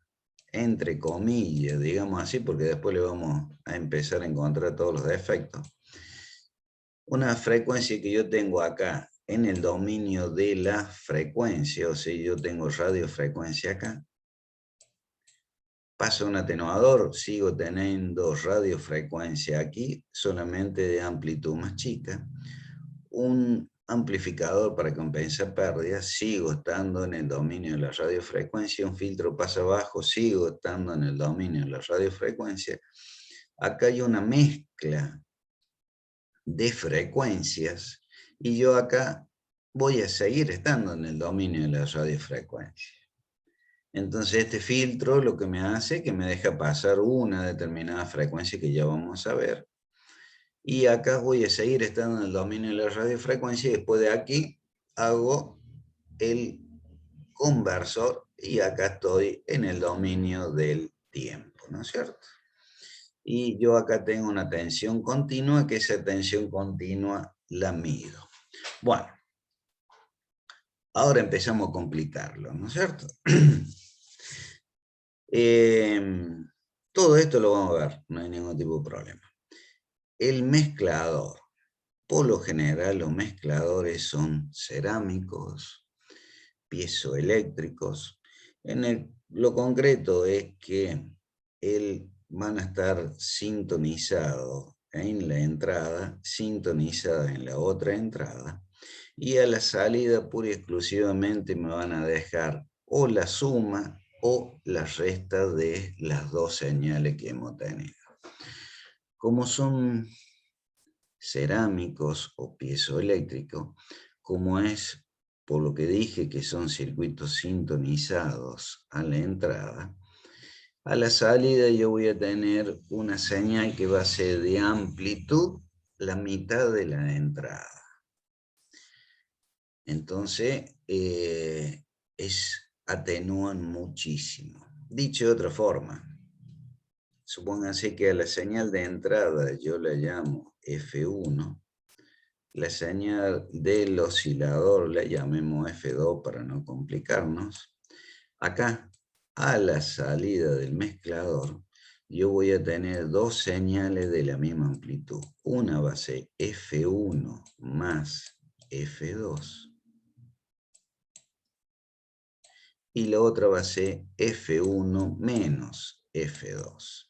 entre comillas, digamos así, porque después le vamos a empezar a encontrar todos los defectos. Una frecuencia que yo tengo acá en el dominio de la frecuencia, o sea, yo tengo radiofrecuencia acá. Paso un atenuador, sigo teniendo radiofrecuencia aquí, solamente de amplitud más chica. Un amplificador para compensar pérdidas, sigo estando en el dominio de la radiofrecuencia. Un filtro pasa abajo, sigo estando en el dominio de la radiofrecuencia. Acá hay una mezcla de frecuencias, y yo acá voy a seguir estando en el dominio de la radiofrecuencia. Entonces este filtro lo que me hace es que me deja pasar una determinada frecuencia que ya vamos a ver. Y acá voy a seguir estando en el dominio de la radiofrecuencia, y después de aquí hago el conversor, y acá estoy en el dominio del tiempo, ¿no es cierto? Y yo acá tengo una tensión continua, que esa tensión continua la mido. Bueno, ahora empezamos a complicarlo, ¿no es cierto? Todo esto lo vamos a ver, no hay ningún tipo de problema. El mezclador. Por lo general, los mezcladores son cerámicos, piezoeléctricos. Lo concreto es que van a estar sintonizados en la entrada, sintonizadas en la otra entrada, y a la salida pura y exclusivamente me van a dejar o la suma o la resta de las dos señales que hemos tenido. Como son cerámicos o piezoeléctricos, como es por lo que dije que son circuitos sintonizados a la entrada, a la salida yo voy a tener una señal que va a ser de amplitud la mitad de la entrada. Entonces, atenúan muchísimo. Dicho de otra forma, Supónganse que a la señal de entrada yo la llamo F1, la señal del oscilador la llamemos F2 para no complicarnos. Acá, a la salida del mezclador, yo voy a tener dos señales de la misma amplitud. Una va a ser F1 más F2. Y la otra va a ser F1 menos F2.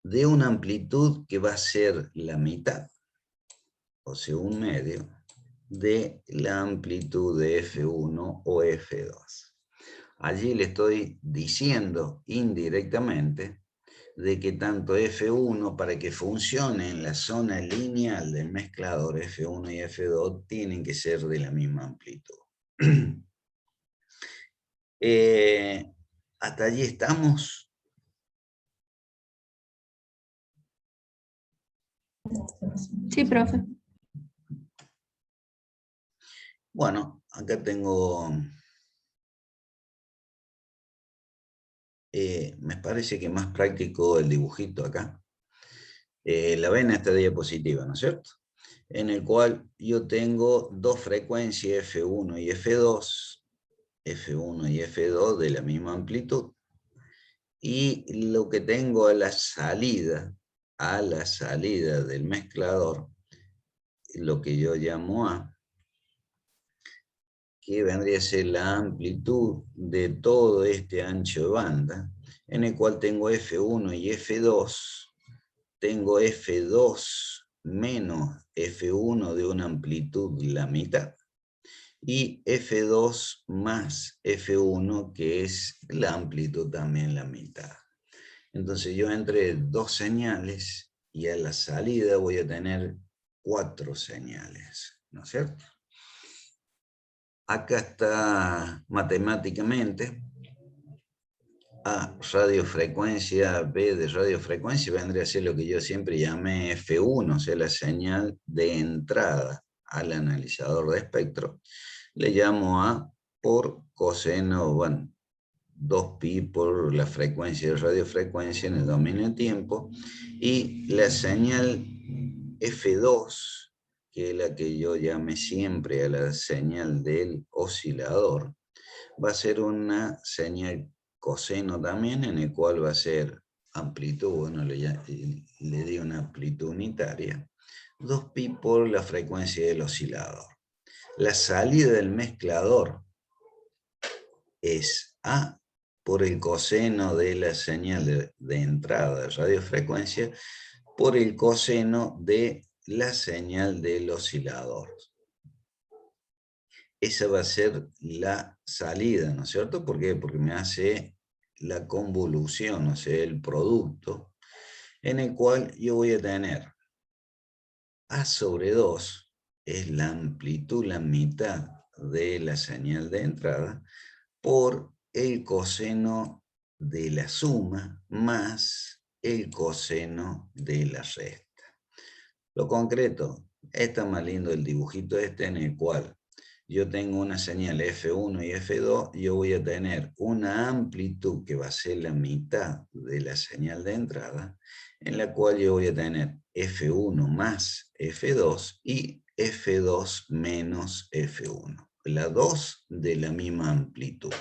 De una amplitud que va a ser la mitad, o sea, un medio, de la amplitud de F1 o F2. Allí le estoy diciendo indirectamente de que tanto F1, para que funcione en la zona lineal del mezclador, F1 y F2 tienen que ser de la misma amplitud. ¿Hasta allí estamos? Sí, profe. Bueno, acá tengo... me parece que más práctico el dibujito acá. La ven esta diapositiva, ¿no es cierto? En el cual yo tengo dos frecuencias F1 y F2, F1 y F2 de la misma amplitud. Y lo que tengo a la salida del mezclador, lo que yo llamo A, que vendría a ser la amplitud de todo este ancho de banda, en el cual tengo F1 y F2, tengo F2 menos F1 de una amplitud la mitad, y F2 más F1, que es la amplitud también la mitad. Entonces yo entre dos señales, y a la salida voy a tener 4 señales, ¿no es cierto? Acá está matemáticamente A radiofrecuencia, B de radiofrecuencia, vendría a ser lo que yo siempre llamé F1, o sea, la señal de entrada al analizador de espectro. Le llamo A por coseno, bueno, 2pi por la frecuencia de radiofrecuencia en el dominio de tiempo, y la señal F2, que es la que yo llame siempre a la señal del oscilador, va a ser una señal coseno también, en el cual va a ser amplitud, bueno, le di una amplitud unitaria, 2pi por la frecuencia del oscilador. La salida del mezclador es A por el coseno de la señal de entrada de radiofrecuencia por el coseno de la señal del oscilador. Esa va a ser la salida, ¿no es cierto? ¿Por qué? Porque me hace la convolución, o sea, el producto, en el cual yo voy a tener A sobre 2, es la amplitud, la mitad de la señal de entrada, por el coseno de la suma más el coseno de la resta. Lo concreto, está más lindo el dibujito este, en el cual yo tengo una señal F1 y F2, yo voy a tener una amplitud que va a ser la mitad de la señal de entrada, en la cual yo voy a tener F1 más F2 y F2 menos F1, las dos de la misma amplitud.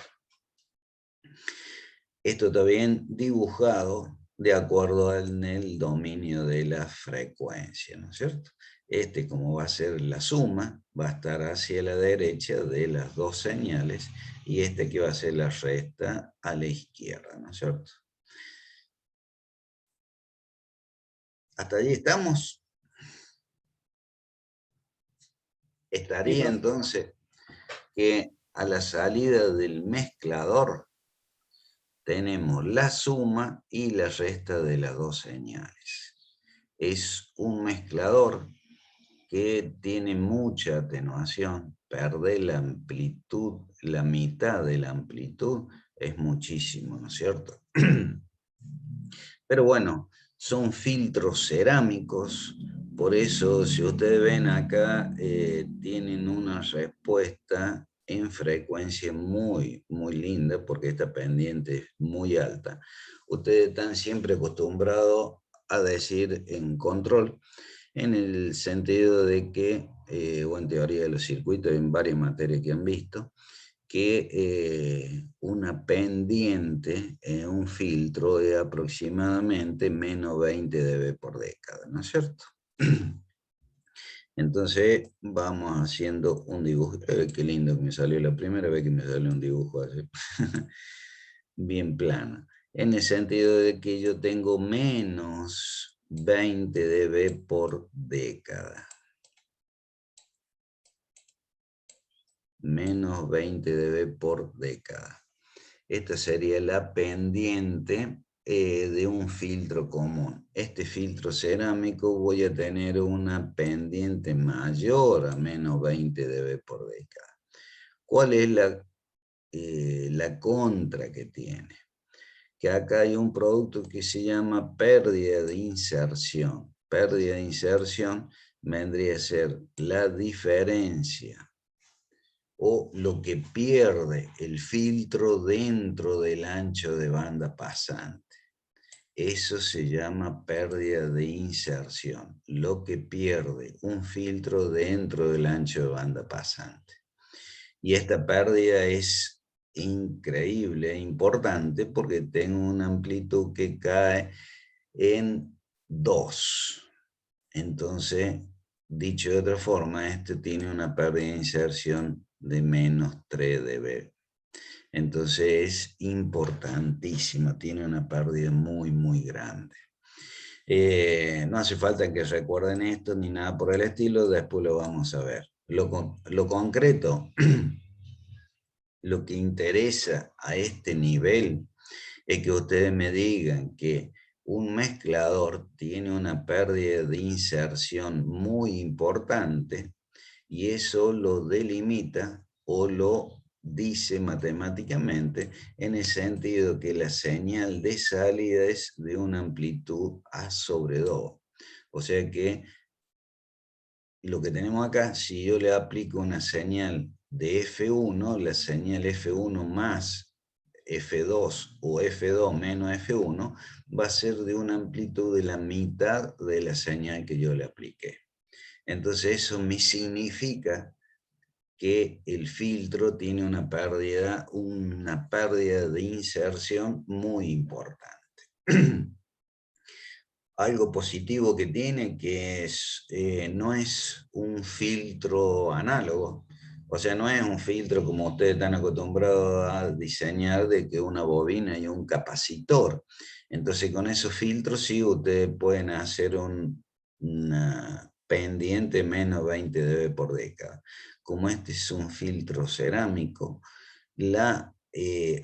Esto está bien dibujado de acuerdo en el dominio de la frecuencia, ¿no es cierto? Este, como va a ser la suma, va a estar hacia la derecha de las dos señales, y este que va a ser la resta a la izquierda, ¿no es cierto? ¿Hasta allí estamos? Estaría entonces que a la salida del mezclador tenemos la suma y la resta de las dos señales. Es un mezclador que tiene mucha atenuación, perder la amplitud, la mitad de la amplitud es muchísimo, ¿no es cierto? Pero bueno, son filtros cerámicos, por eso si ustedes ven acá, tienen una respuesta en frecuencia muy, muy linda, porque esta pendiente es muy alta. Ustedes están siempre acostumbrados a decir en control, en el sentido de que, o en teoría de los circuitos, en varias materias que han visto, que una pendiente en un filtro es aproximadamente menos 20 dB por década, ¿no es cierto? Entonces vamos haciendo un dibujo. Qué lindo que me salió, la primera vez que me salió un dibujo así. Bien plano. En el sentido de que yo tengo menos 20 dB por década. Menos 20 dB por década. Esta sería la pendiente de un filtro común. Este filtro cerámico voy a tener una pendiente mayor a menos 20 dB por década. ¿Cuál es la contra que tiene? Que acá hay un producto que se llama pérdida de inserción. Pérdida de inserción vendría a ser la diferencia o lo que pierde el filtro dentro del ancho de banda pasante. Eso se llama pérdida de inserción, lo que pierde un filtro dentro del ancho de banda pasante. Y esta pérdida es increíble, importante, porque tengo una amplitud que cae en 2. Entonces, dicho de otra forma, este tiene una pérdida de inserción de menos 3 dB. Entonces es importantísimo, tiene una pérdida muy, muy grande. No hace falta que recuerden esto ni nada por el estilo, después lo vamos a ver. Lo concreto, lo que interesa a este nivel es que ustedes me digan que un mezclador tiene una pérdida de inserción muy importante y eso lo delimita o lo dice matemáticamente en el sentido que la señal de salida es de una amplitud A sobre 2. O sea que lo que tenemos acá, si yo le aplico una señal de F1, la señal F1 más F2 o F2 menos F1 va a ser de una amplitud de la mitad de la señal que yo le apliqué. Entonces eso me significa que el filtro tiene una pérdida de inserción muy importante. Algo positivo que tiene que no es un filtro análogo. O sea, no es un filtro como ustedes están acostumbrados a diseñar de que una bobina y un capacitor. Entonces con esos filtros sí ustedes pueden hacer una pendiente menos 20 dB por década. Como este es un filtro cerámico, la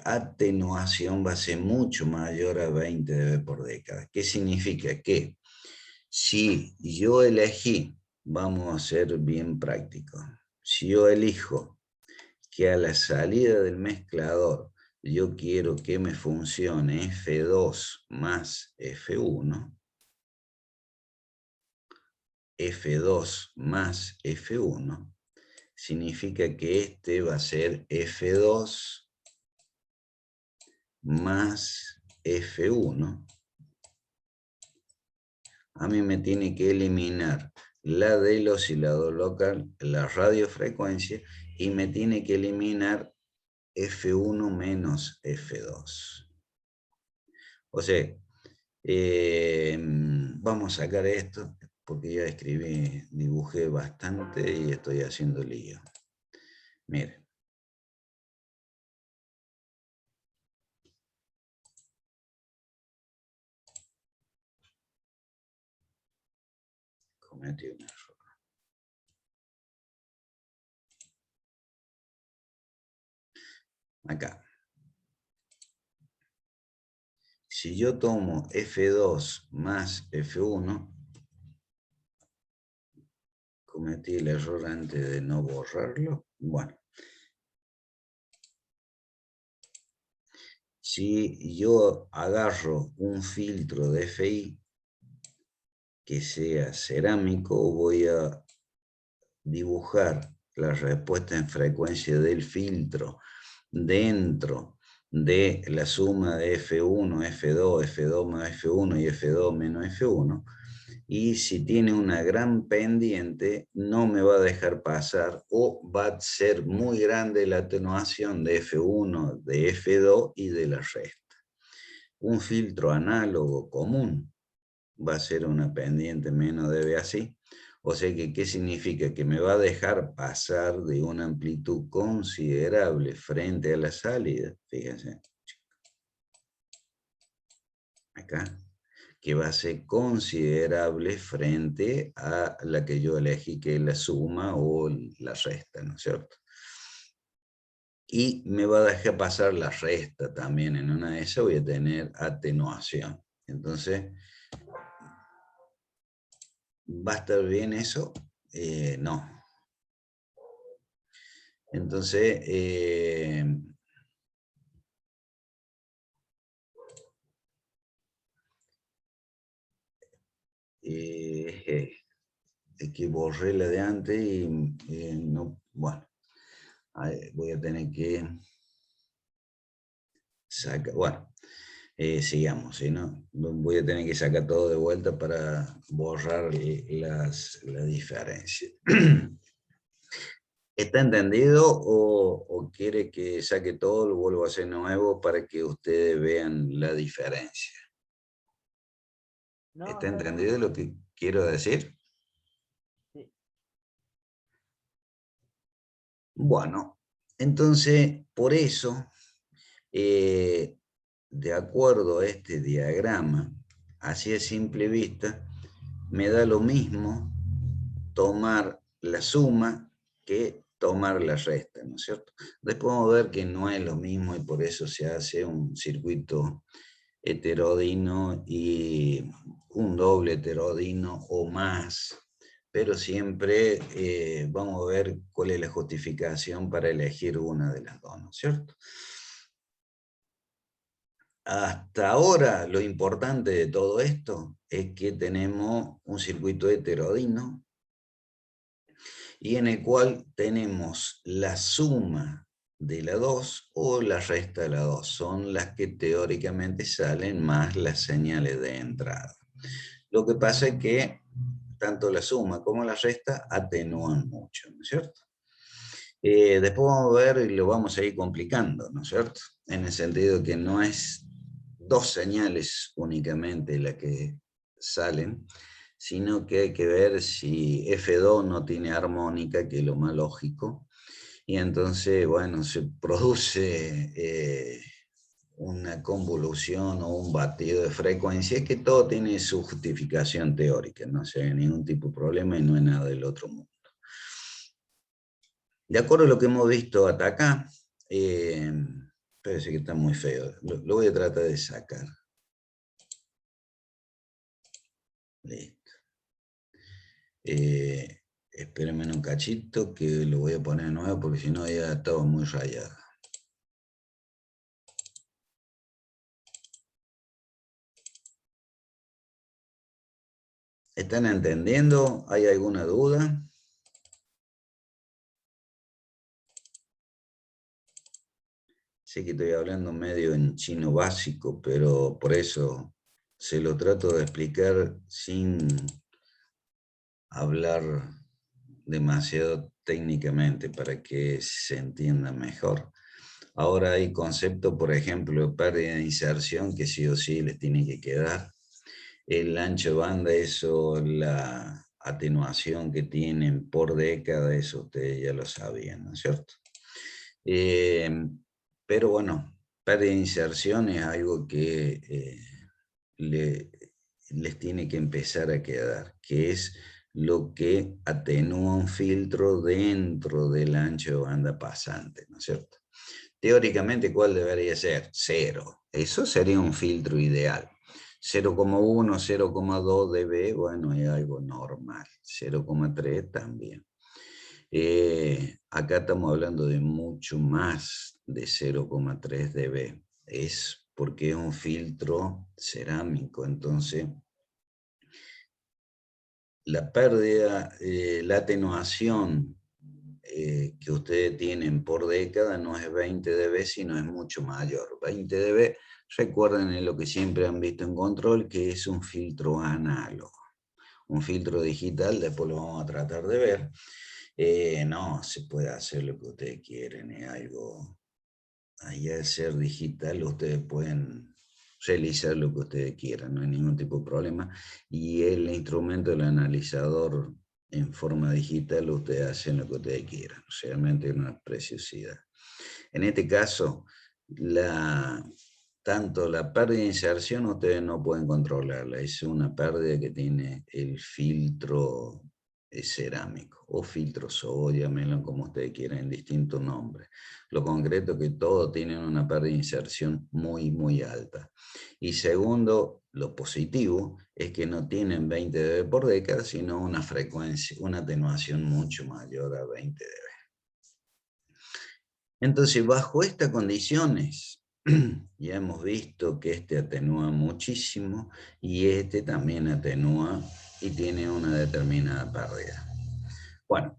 atenuación va a ser mucho mayor a 20 dB por década. ¿Qué significa? Que si yo elegí, vamos a ser bien prácticos, si yo elijo que a la salida del mezclador yo quiero que me funcione F2 más F1, F2 más F1, significa que este va a ser F2 más F1, a mí me tiene que eliminar la del oscilador local, la radiofrecuencia, y me tiene que eliminar F1 menos F2. O sea, vamos a sacar esto, porque ya dibujé bastante y estoy haciendo lío. Miren. Cometí un error. Acá. Si yo tomo F2 más F1, cometí el error antes de no borrarlo. Bueno. Si yo agarro un filtro de FI que sea cerámico, voy a dibujar la respuesta en frecuencia del filtro dentro de la suma de F1, F2, F2 más F1 y F2 menos F1, y si tiene una gran pendiente no me va a dejar pasar o va a ser muy grande la atenuación de F1, de F2 y de la resta. Un filtro análogo común va a ser una pendiente menos dB así. O sea que, ¿qué significa? Que me va a dejar pasar de una amplitud considerable frente a la salida. Fíjense. Acá. Que va a ser considerable frente a la que yo elegí, que es la suma o la resta, ¿no es cierto? Y me va a dejar pasar la resta también. En una de esas voy a tener atenuación. Entonces, ¿va a estar bien eso? No. Entonces, es que borré la de antes y no, bueno, voy a tener que sacar, bueno, sigamos, ¿sí, no? Voy a tener que sacar todo de vuelta para borrar la diferencia. ¿Está entendido o quiere que saque todo, lo vuelvo a hacer nuevo para que ustedes vean la diferencia? No, ¿Está está bien. entendido lo que quiero decir? Sí. Bueno, entonces, por eso, de acuerdo a este diagrama, así a simple vista, me da lo mismo tomar la suma que tomar la resta, ¿no es cierto? Después vamos a ver que no es lo mismo y por eso se hace un circuito heterodino y un doble heterodino o más, pero siempre vamos a ver cuál es la justificación para elegir una de las dos, ¿no es cierto? Hasta ahora lo importante de todo esto es que tenemos un circuito heterodino y en el cual tenemos la suma de la 2 o la resta de la 2. Son las que teóricamente salen más las señales de entrada. Lo que pasa es que tanto la suma como la resta atenúan mucho, ¿no es cierto? Después vamos a ver y lo vamos a ir complicando, ¿no es cierto? En el sentido que no es dos señales únicamente las que salen, sino que hay que ver si F2 no tiene armónica, que es lo más lógico, y entonces, bueno, se produce una convolución o un batido de frecuencia, que todo tiene su justificación teórica, no hay ningún tipo de problema y no es nada del otro mundo. De acuerdo a lo que hemos visto hasta acá, parece que está muy feo, lo voy a tratar de sacar. Listo. Espérenme un cachito que lo voy a poner de nuevo porque si no ya estaba muy rayado. ¿Están entendiendo? ¿Hay alguna duda? Sé que estoy hablando medio en chino básico, pero por eso se lo trato de explicar sin hablar demasiado técnicamente para que se entienda mejor. Ahora hay conceptos, por ejemplo, de pérdida de inserción, que sí o sí les tiene que quedar. El ancho de banda, eso, la atenuación que tienen por década, eso ustedes ya lo sabían, ¿no es cierto? Pero bueno, pérdida de inserción es algo que les tiene que empezar a quedar, que es lo que atenúa un filtro dentro del ancho de banda pasante, ¿no es cierto? Teóricamente, ¿cuál debería ser? 0. Eso sería un filtro ideal. 0,1, 0,2 dB, bueno, es algo normal. 0,3 también. Acá estamos hablando de mucho más de 0,3 dB. Es porque es un filtro cerámico, entonces la pérdida, la atenuación que ustedes tienen por década no es 20 dB, sino es mucho mayor. 20 dB, recuerden en lo que siempre han visto en control, que es un filtro análogo. Un filtro digital, después lo vamos a tratar de ver. No, se puede hacer lo que ustedes quieren, es algo... Ahí al ser digital ustedes pueden realizar lo que ustedes quieran, no hay ningún tipo de problema. Y el instrumento del analizador en forma digital, ustedes hacen lo que ustedes quieran. Realmente es una preciosidad. En este caso, tanto la pérdida de inserción ustedes no pueden controlarla. Es una pérdida que tiene el filtro cerámico o filtro sodio, llámenlo como ustedes quieran, en distintos nombres. Lo concreto es que todos tienen una pérdida de inserción muy, muy alta. Y segundo, lo positivo es que no tienen 20 dB por década, sino una frecuencia, una atenuación mucho mayor a 20 dB. Entonces, bajo estas condiciones, ya hemos visto que este atenúa muchísimo y este también atenúa y tiene una determinada pérdida. Bueno,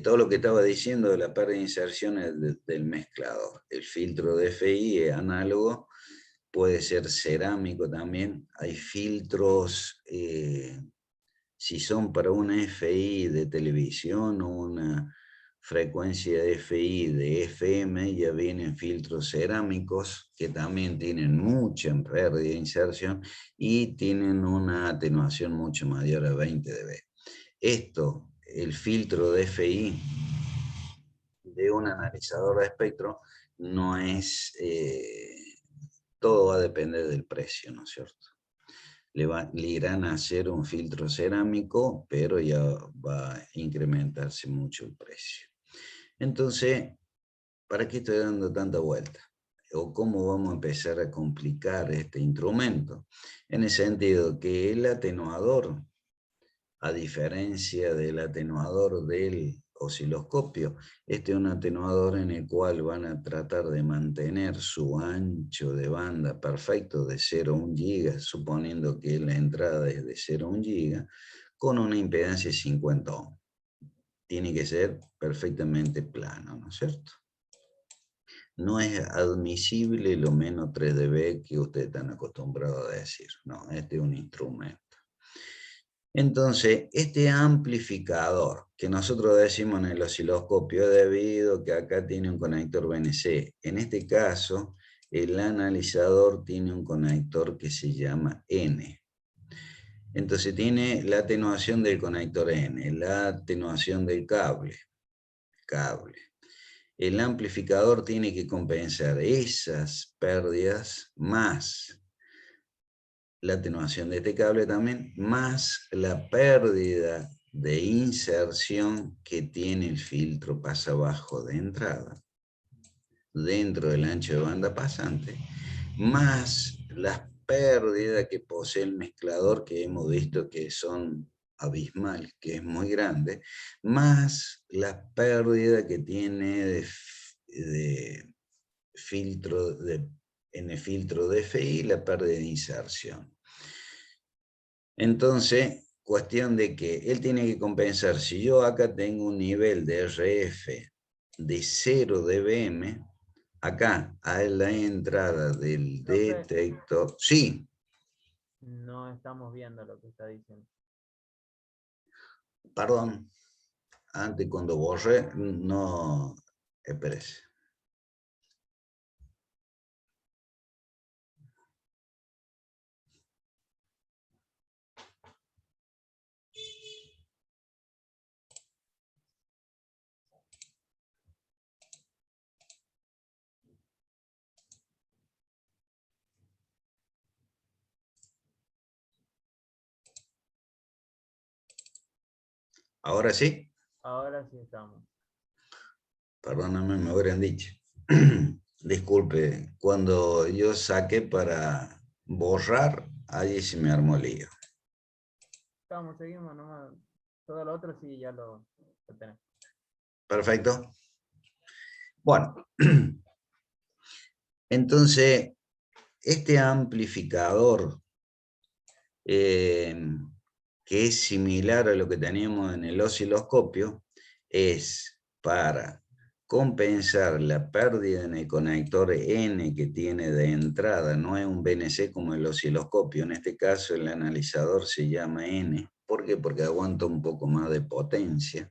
todo lo que estaba diciendo de la pérdida de inserción es del mezclador. El filtro de DFI es análogo, puede ser cerámico también. Hay filtros, si son para una FI de televisión o una frecuencia de FI de FM, ya vienen filtros cerámicos que también tienen mucha pérdida de inserción y tienen una atenuación mucho mayor a 20 dB. Esto, el filtro de FI de un analizador de espectro, no es, todo va a depender del precio, ¿no es cierto? Le irán a hacer un filtro cerámico, pero ya va a incrementarse mucho el precio. Entonces, ¿para qué estoy dando tanta vuelta? ¿O cómo vamos a empezar a complicar este instrumento? En el sentido que el atenuador, a diferencia del atenuador del osciloscopio, este es un atenuador en el cual van a tratar de mantener su ancho de banda perfecto de 0 a 1 giga, suponiendo que la entrada es de 0 a 1 giga, con una impedancia de 50 ohm. Tiene que ser perfectamente plano, ¿no es cierto? No es admisible lo menos 3 dB que ustedes están acostumbrados a decir. No, este es un instrumento. Entonces, este amplificador, que nosotros decimos en el osciloscopio, debido a que acá tiene un conector BNC. En este caso, el analizador tiene un conector que se llama N. Entonces tiene la atenuación del conector N, la atenuación del cable. El amplificador tiene que compensar esas pérdidas más la atenuación de este cable también, más la pérdida de inserción que tiene el filtro pasabajo de entrada, dentro del ancho de banda pasante, más las pérdidas que posee el mezclador, que hemos visto que son abismal, que es muy grande, más la pérdida que tiene de filtro en el filtro de DFI, la pérdida de inserción. Entonces, cuestión de que él tiene que compensar. Si yo acá tengo un nivel de RF de 0 dBm, acá a la entrada del detector... Sí. No estamos viendo lo que está diciendo. Perdón. Antes cuando borré, no... Espérese. ¿Ahora sí? Ahora sí estamos. Perdóname, me hubieran dicho. Disculpe, cuando yo saqué para borrar, ahí se me armó lío. Estamos, seguimos nomás. Todo lo otro sí ya lo tenemos. Perfecto. Bueno, entonces, este amplificador, que es similar a lo que teníamos en el osciloscopio, es para compensar la pérdida en el conector N que tiene de entrada. No es un BNC como el osciloscopio, en este caso el analizador se llama N. ¿Por qué? Porque aguanta un poco más de potencia.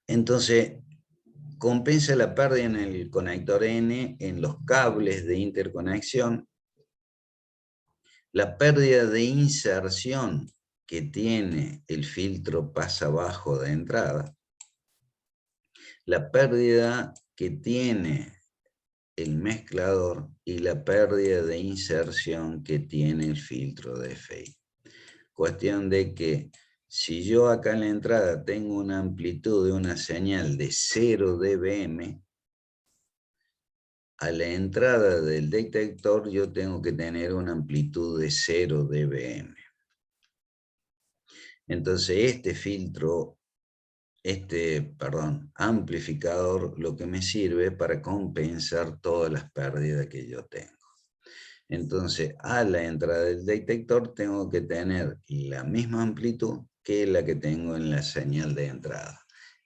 Entonces, compensa la pérdida en el conector N en los cables de interconexión, la pérdida de inserción que tiene el filtro pasa abajo de entrada, la pérdida que tiene el mezclador y la pérdida de inserción que tiene el filtro de FI. Cuestión de que si yo acá en la entrada tengo una amplitud de una señal de 0 dBm, a la entrada del detector yo tengo que tener una amplitud de 0 dBm. Entonces amplificador lo que me sirve para compensar todas las pérdidas que yo tengo. Entonces, a la entrada del detector tengo que tener la misma amplitud que la que tengo en la señal de entrada.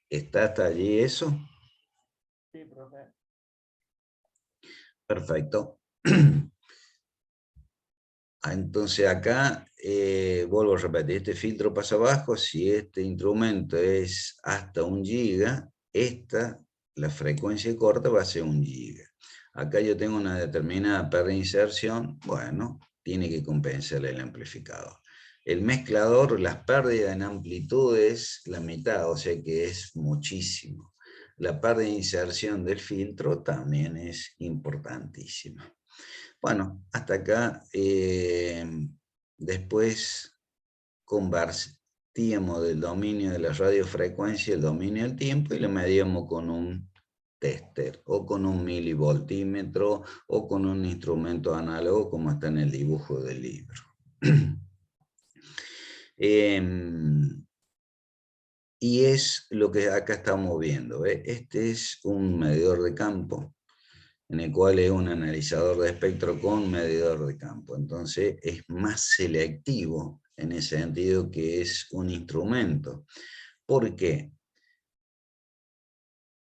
¿Está hasta allí eso? Sí, profe. Perfecto. Entonces acá, vuelvo a repetir, este filtro pasa abajo. Si este instrumento es hasta 1 giga, la frecuencia corta va a ser 1 giga. Acá yo tengo una determinada pérdida de inserción, bueno, tiene que compensar el amplificador. El mezclador, las pérdidas en amplitud es la mitad, o sea que es muchísimo. La pérdida de inserción del filtro también es importantísima. Bueno, hasta acá. Después convertíamos del dominio de la radiofrecuencia el dominio del tiempo y lo medíamos con un tester o con un milivoltímetro o con un instrumento análogo como está en el dibujo del libro. Y es lo que acá estamos viendo. Este es un medidor de campo, en el cual es un analizador de espectro con medidor de campo. Entonces es más selectivo en ese sentido que es un instrumento. ¿Por qué?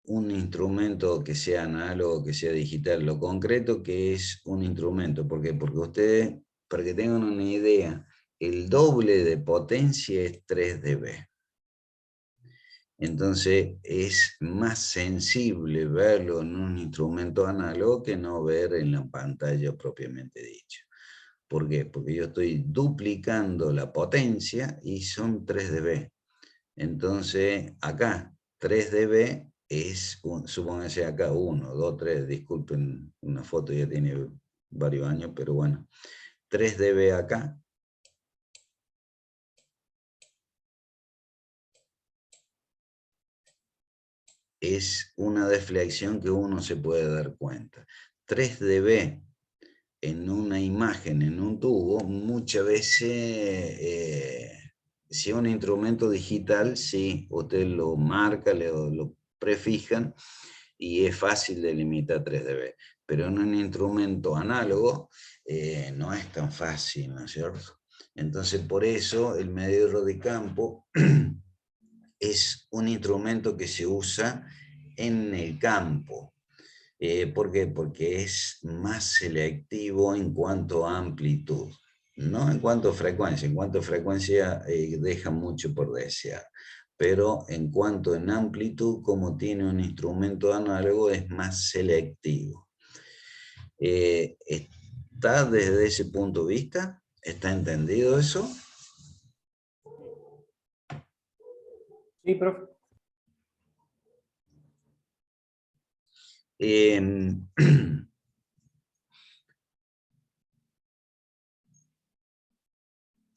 Un instrumento que sea análogo, que sea digital, lo concreto que es un instrumento. ¿Por qué? Porque ustedes, para que tengan una idea, el doble de potencia es 3 dB. Entonces es más sensible verlo en un instrumento análogo que no ver en la pantalla propiamente dicho. ¿Por qué? Porque yo estoy duplicando la potencia y son 3 dB. Entonces acá 3 dB es, supónganse acá 1, 2, 3, disculpen, una foto ya tiene varios años, pero bueno, 3 dB acá. Es una deflexión que uno se puede dar cuenta. 3 dB en una imagen, en un tubo, muchas veces, si es un instrumento digital, sí, usted lo marca, lo prefijan y es fácil de limitar 3 dB. Pero en un instrumento análogo no es tan fácil, ¿no es cierto? Entonces, por eso el medidor de campo es un instrumento que se usa en el campo. ¿Por qué? Porque es más selectivo en cuanto a amplitud, no en cuanto a frecuencia. En cuanto a frecuencia deja mucho por desear. Pero en cuanto en amplitud, como tiene un instrumento análogo, es más selectivo. ¿Está desde ese punto de vista? ¿Está entendido eso? Sí, profe.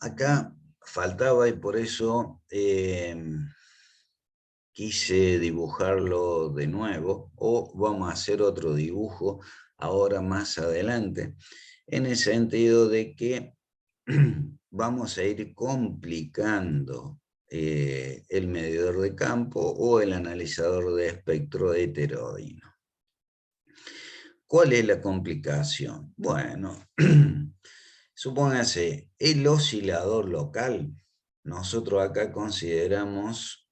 Acá faltaba y por eso quise dibujarlo de nuevo, o vamos a hacer otro dibujo ahora más adelante, en el sentido de que vamos a ir complicando el medidor de campo o el analizador de espectro heteroíno. ¿Cuál es la complicación? Bueno, supóngase, el oscilador local, nosotros acá consideramos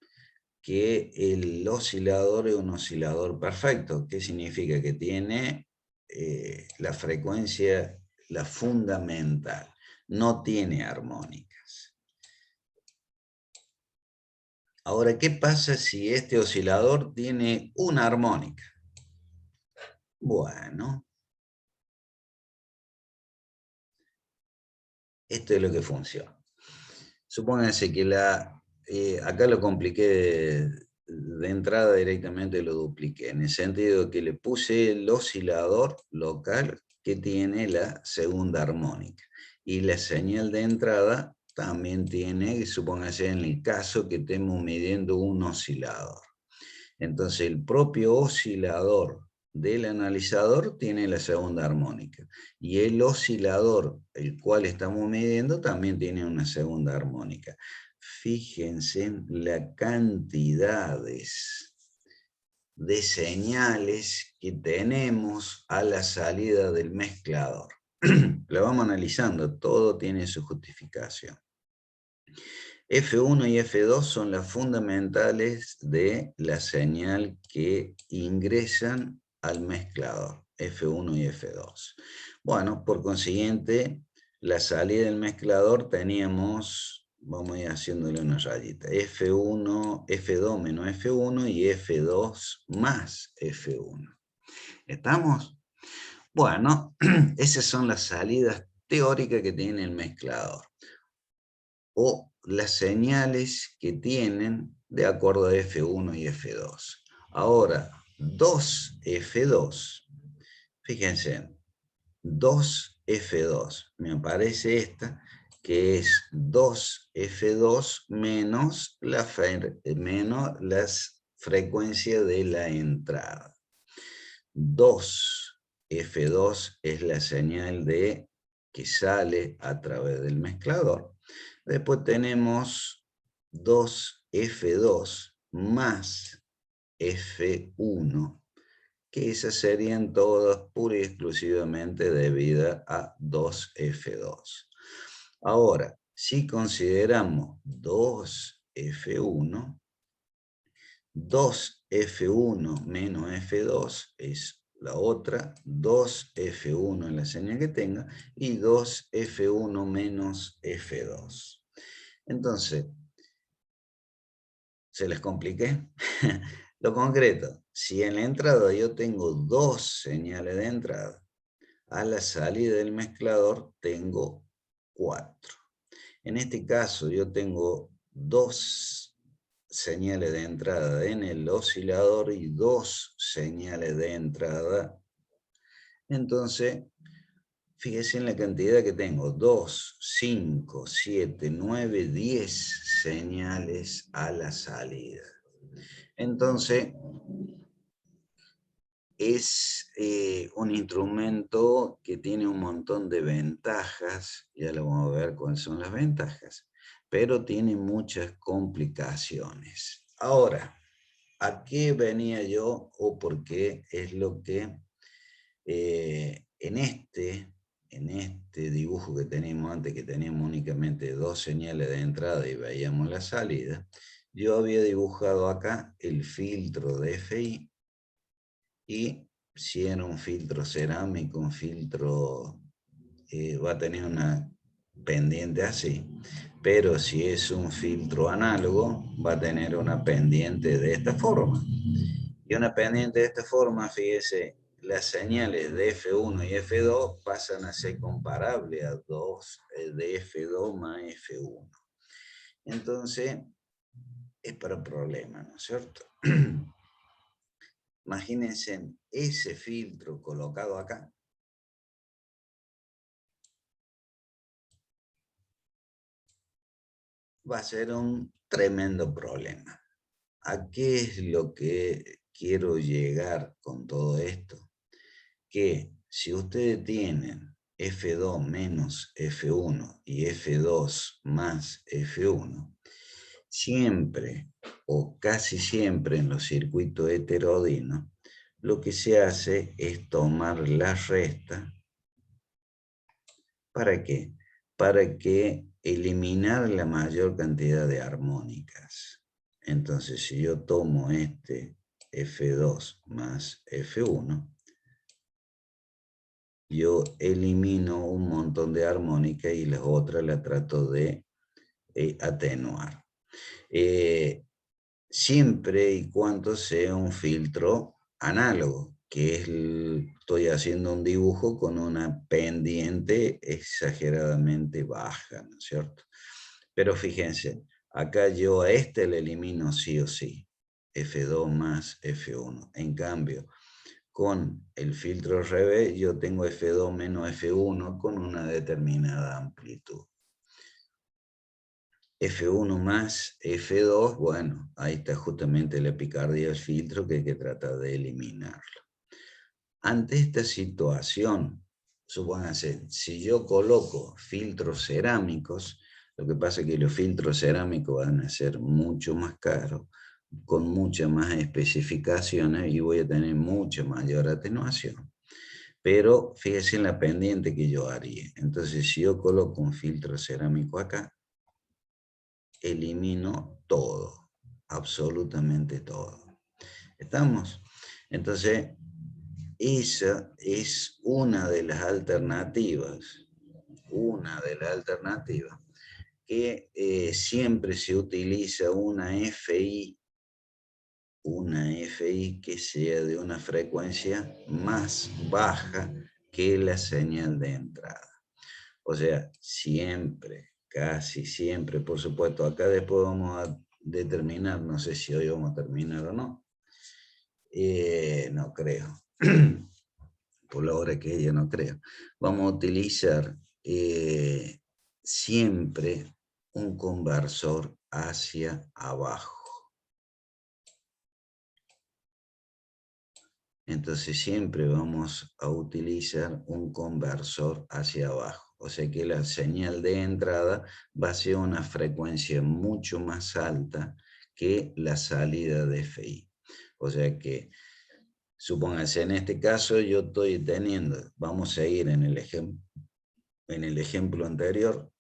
que el oscilador es un oscilador perfecto. ¿Qué significa? Que tiene la frecuencia, la fundamental, no tiene armónicas. Ahora, ¿qué pasa si este oscilador tiene una armónica? Bueno, esto es lo que funciona. Supónganse que acá lo compliqué de entrada, directamente lo dupliqué, en el sentido que le puse el oscilador local que tiene la segunda armónica. Y la señal de entrada también tiene, supónganse en el caso que estemos midiendo un oscilador. Entonces el propio oscilador del analizador tiene la segunda armónica. Y el oscilador, el cual estamos midiendo, también tiene una segunda armónica. Fíjense en las cantidades de señales que tenemos a la salida del mezclador. Lo vamos analizando, todo tiene su justificación. F1 y F2 son las fundamentales de la señal que ingresan al mezclador, F1 y F2. Bueno, por consiguiente, la salida del mezclador teníamos, vamos a ir haciéndole una rayita, F1, F2 menos F1 y F2 más F1. ¿Estamos? Bueno, esas son las salidas teóricas que tiene el mezclador, o las señales que tienen de acuerdo a F1 y F2. Ahora, 2F2, fíjense, 2F2, me aparece esta, que es 2F2 menos la frecuencia de la entrada. 2F2 es la señal que sale a través del mezclador. Después tenemos 2F2 más F1, que esas serían todas pura y exclusivamente debidas a 2F2. Ahora, si consideramos 2F1, 2F1 menos F2 es la otra, 2F1 es la señal que tenga, y 2F1 menos F2. Entonces, ¿se les compliqué? Lo concreto, si en la entrada yo tengo dos señales de entrada, a la salida del mezclador tengo 4. En este caso yo tengo dos señales de entrada en el oscilador y dos señales de entrada. Entonces, fíjense en la cantidad que tengo, 2, 5, 7, 9, 10 señales a la salida. Entonces, es un instrumento que tiene un montón de ventajas, ya lo vamos a ver cuáles son las ventajas, pero tiene muchas complicaciones. Ahora, ¿a qué venía yo o por qué es lo que en este dibujo que teníamos antes, que teníamos únicamente dos señales de entrada y veíamos la salida, yo había dibujado acá el filtro de FI, y si era un filtro cerámico, un filtro va a tener una pendiente así, pero si es un filtro análogo va a tener una pendiente de esta forma. Y una pendiente de esta forma, fíjese, las señales de F1 y F2 pasan a ser comparables a de F2 más F1. Entonces, es para problemas, ¿no es cierto? Imagínense ese filtro colocado acá. Va a ser un tremendo problema. ¿A qué es lo que quiero llegar con todo esto? Que si ustedes tienen F2 menos F1 y F2 más F1, siempre o casi siempre en los circuitos heterodinos, lo que se hace es tomar la resta. ¿Para qué? Para que eliminar la mayor cantidad de armónicas. Entonces, si yo tomo este F2 más F1, yo elimino un montón de armónica y las otras las trato de atenuar. Siempre y cuando sea un filtro análogo, que es estoy haciendo un dibujo con una pendiente exageradamente baja, ¿no es cierto? Pero fíjense, acá yo a este le elimino sí o sí, F2 más F1. En cambio, con el filtro revés yo tengo F2 menos F1 con una determinada amplitud. F1 más F2, bueno, ahí está justamente la picardía del filtro que hay que tratar de eliminarlo. Ante esta situación, supónganse, si yo coloco filtros cerámicos, lo que pasa es que los filtros cerámicos van a ser mucho más caros, con muchas más especificaciones y voy a tener mucha mayor atenuación. Pero fíjense en la pendiente que yo haría. Entonces, si yo coloco un filtro cerámico acá, elimino todo, absolutamente todo. ¿Estamos? Entonces, esa es una de las alternativas que siempre se utiliza una FI que sea de una frecuencia más baja que la señal de entrada. O sea, siempre, casi siempre, por supuesto, acá después vamos a determinar, no sé si hoy vamos a terminar o no. No creo. Por la hora que ella no creo. Vamos a utilizar siempre un conversor hacia abajo. Entonces siempre vamos a utilizar un conversor hacia abajo. O sea que la señal de entrada va a ser una frecuencia mucho más alta que la salida de FI. O sea que, supónganse, en este caso yo estoy teniendo, vamos a ir en el ejemplo anterior,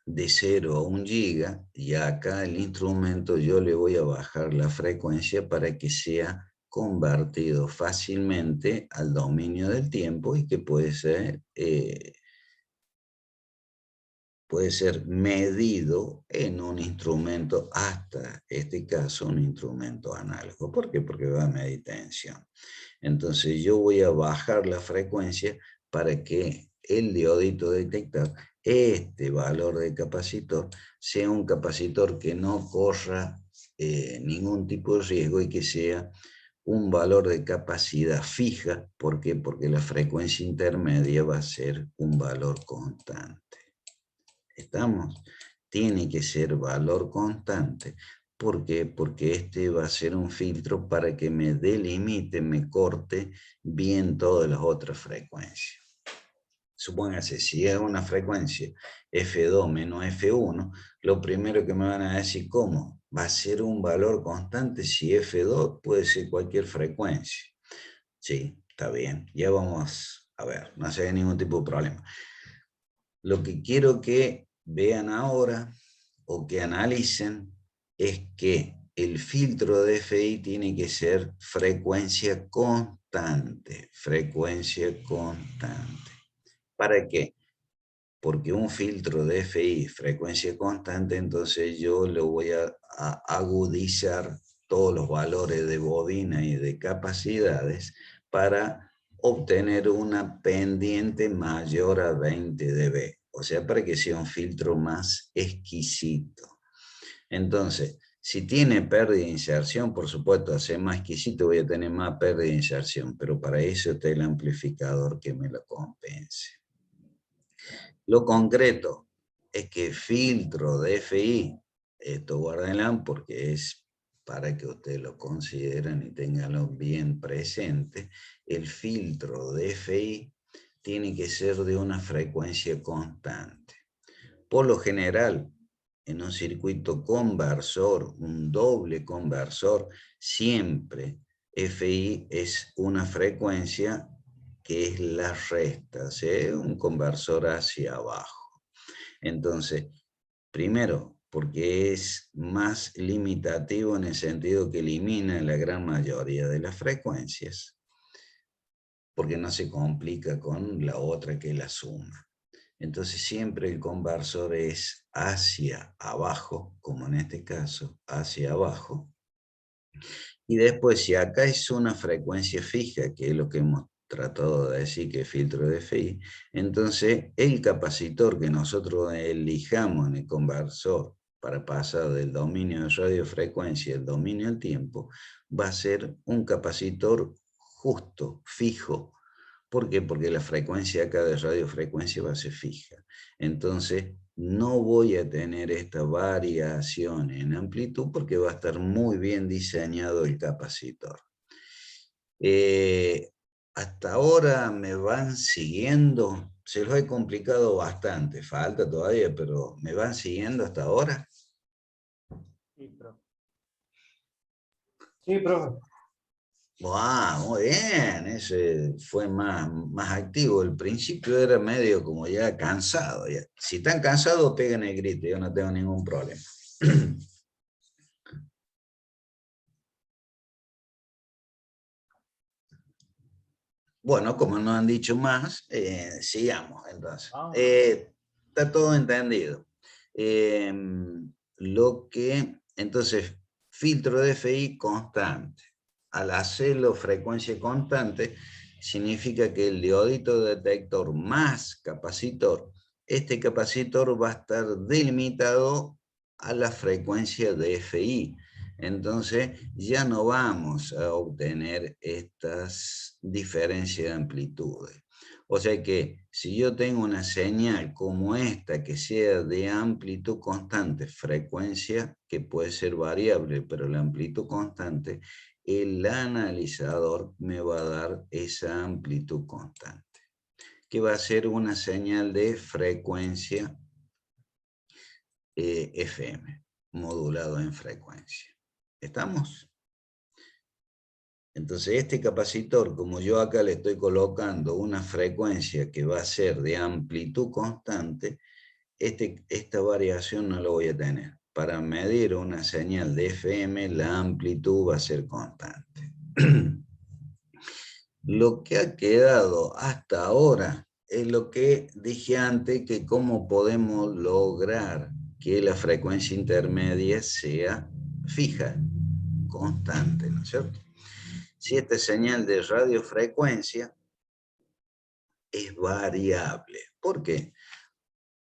de 0 a 1 giga, y acá el instrumento yo le voy a bajar la frecuencia para que sea convertido fácilmente al dominio del tiempo y que puede ser medido en un instrumento, hasta este caso un instrumento análogo. ¿Por qué? Porque va a medir tensión. Entonces yo voy a bajar la frecuencia para que el diodito detector, este valor de capacitor, sea un capacitor que no corra ningún tipo de riesgo y que sea un valor de capacidad fija. ¿Por qué? Porque la frecuencia intermedia va a ser un valor constante. ¿Estamos? Tiene que ser valor constante. ¿Por qué? Porque este va a ser un filtro para que me delimite, me corte bien todas las otras frecuencias. Supóngase, si es una frecuencia F2 menos F1, lo primero que me van a decir, ¿cómo? Va a ser un valor constante si F2 puede ser cualquier frecuencia. Sí, está bien. Ya vamos a ver, no se ve ningún tipo de problema. Lo que quiero que vean ahora o que analicen es que el filtro de FI tiene que ser frecuencia constante. Frecuencia constante. ¿Para qué? Porque un filtro de FI, frecuencia constante, entonces yo le voy a agudizar todos los valores de bobina y de capacidades para obtener una pendiente mayor a 20 dB. O sea, para que sea un filtro más exquisito. Entonces, si tiene pérdida de inserción, por supuesto, a ser más exquisito voy a tener más pérdida de inserción, pero para eso está el amplificador que me lo compense. Lo concreto es que filtro de FI, esto guárdenlo porque es para que ustedes lo consideren y tenganlo bien presente, el filtro de FI tiene que ser de una frecuencia constante. Por lo general, en un circuito conversor, un doble conversor, siempre FI es una frecuencia que es la resta, o sea, un conversor hacia abajo. Entonces, primero, porque es más limitativo en el sentido que elimina la gran mayoría de las frecuencias, porque no se complica con la otra que es la suma. Entonces siempre el conversor es hacia abajo, como en este caso, hacia abajo. Y después, si acá es una frecuencia fija, que es lo que hemos tratado de decir que es filtro de FI, entonces el capacitor que nosotros elijamos en el conversor para pasar del dominio de radiofrecuencia al dominio del tiempo, va a ser un capacitor justo, fijo. ¿Por qué? Porque la frecuencia acá de radiofrecuencia va a ser fija. Entonces, no voy a tener esta variación en amplitud porque va a estar muy bien diseñado el capacitor. Hasta ahora me van siguiendo. Se los he complicado bastante. Falta todavía, pero ¿me van siguiendo hasta ahora? Sí, profe. Sí, profe. Muy bien, ese fue más activo. El principio era medio como ya cansado. Ya. Si están cansados, peguen el grito, yo no tengo ningún problema. Bueno, como no han dicho más, sigamos entonces. Está todo entendido. Entonces, filtro de FI constante. Al hacerlo frecuencia constante, significa que el diodito detector más capacitor, este capacitor va a estar delimitado a la frecuencia de FI. Entonces ya no vamos a obtener estas diferencias de amplitudes. O sea que si yo tengo una señal como esta que sea de amplitud constante, frecuencia que puede ser variable, pero la amplitud constante, el analizador me va a dar esa amplitud constante, que va a ser una señal de frecuencia FM, modulado en frecuencia. ¿Estamos? Entonces este capacitor, como yo acá le estoy colocando una frecuencia que va a ser de amplitud constante, esta variación no la voy a tener. Para medir una señal de FM, la amplitud va a ser constante. Lo que ha quedado hasta ahora es lo que dije antes, que cómo podemos lograr que la frecuencia intermedia sea fija, constante, ¿no es cierto? Si esta señal de radiofrecuencia es variable. ¿Por qué?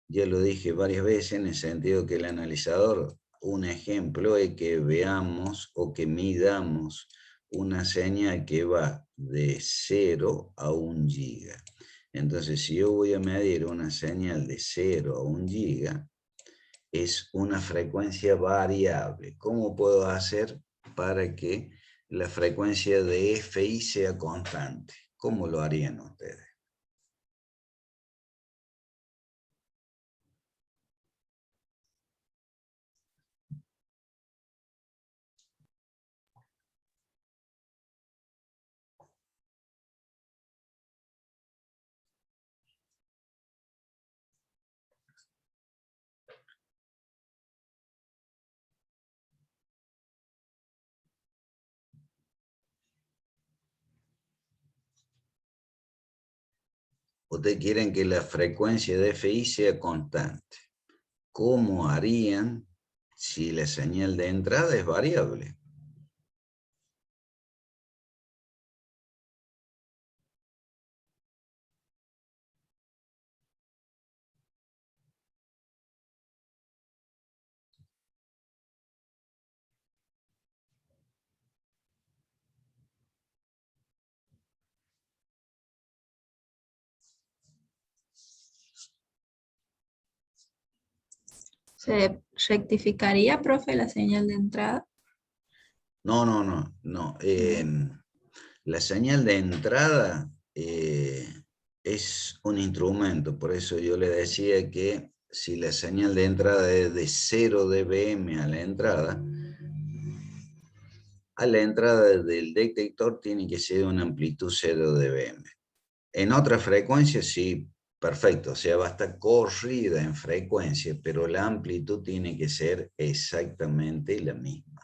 Ya lo dije varias veces en el sentido que el analizador, un ejemplo es que veamos o que midamos una señal que va de 0 a 1 giga. Entonces, si yo voy a medir una señal de 0 a 1 giga, es una frecuencia variable. ¿Cómo puedo hacer para que la frecuencia de FI sea constante? ¿Cómo lo harían ustedes? Ustedes quieren que la frecuencia de FI sea constante. ¿Cómo harían si la señal de entrada es variable? ¿Se rectificaría, profe, la señal de entrada? No. La señal de entrada es un instrumento, por eso yo le decía que si la señal de entrada es de 0 dBm a la entrada del detector tiene que ser una amplitud 0 dBm. En otra frecuencia sí Perfecto, o sea, va a estar corrida en frecuencia, pero la amplitud tiene que ser exactamente la misma.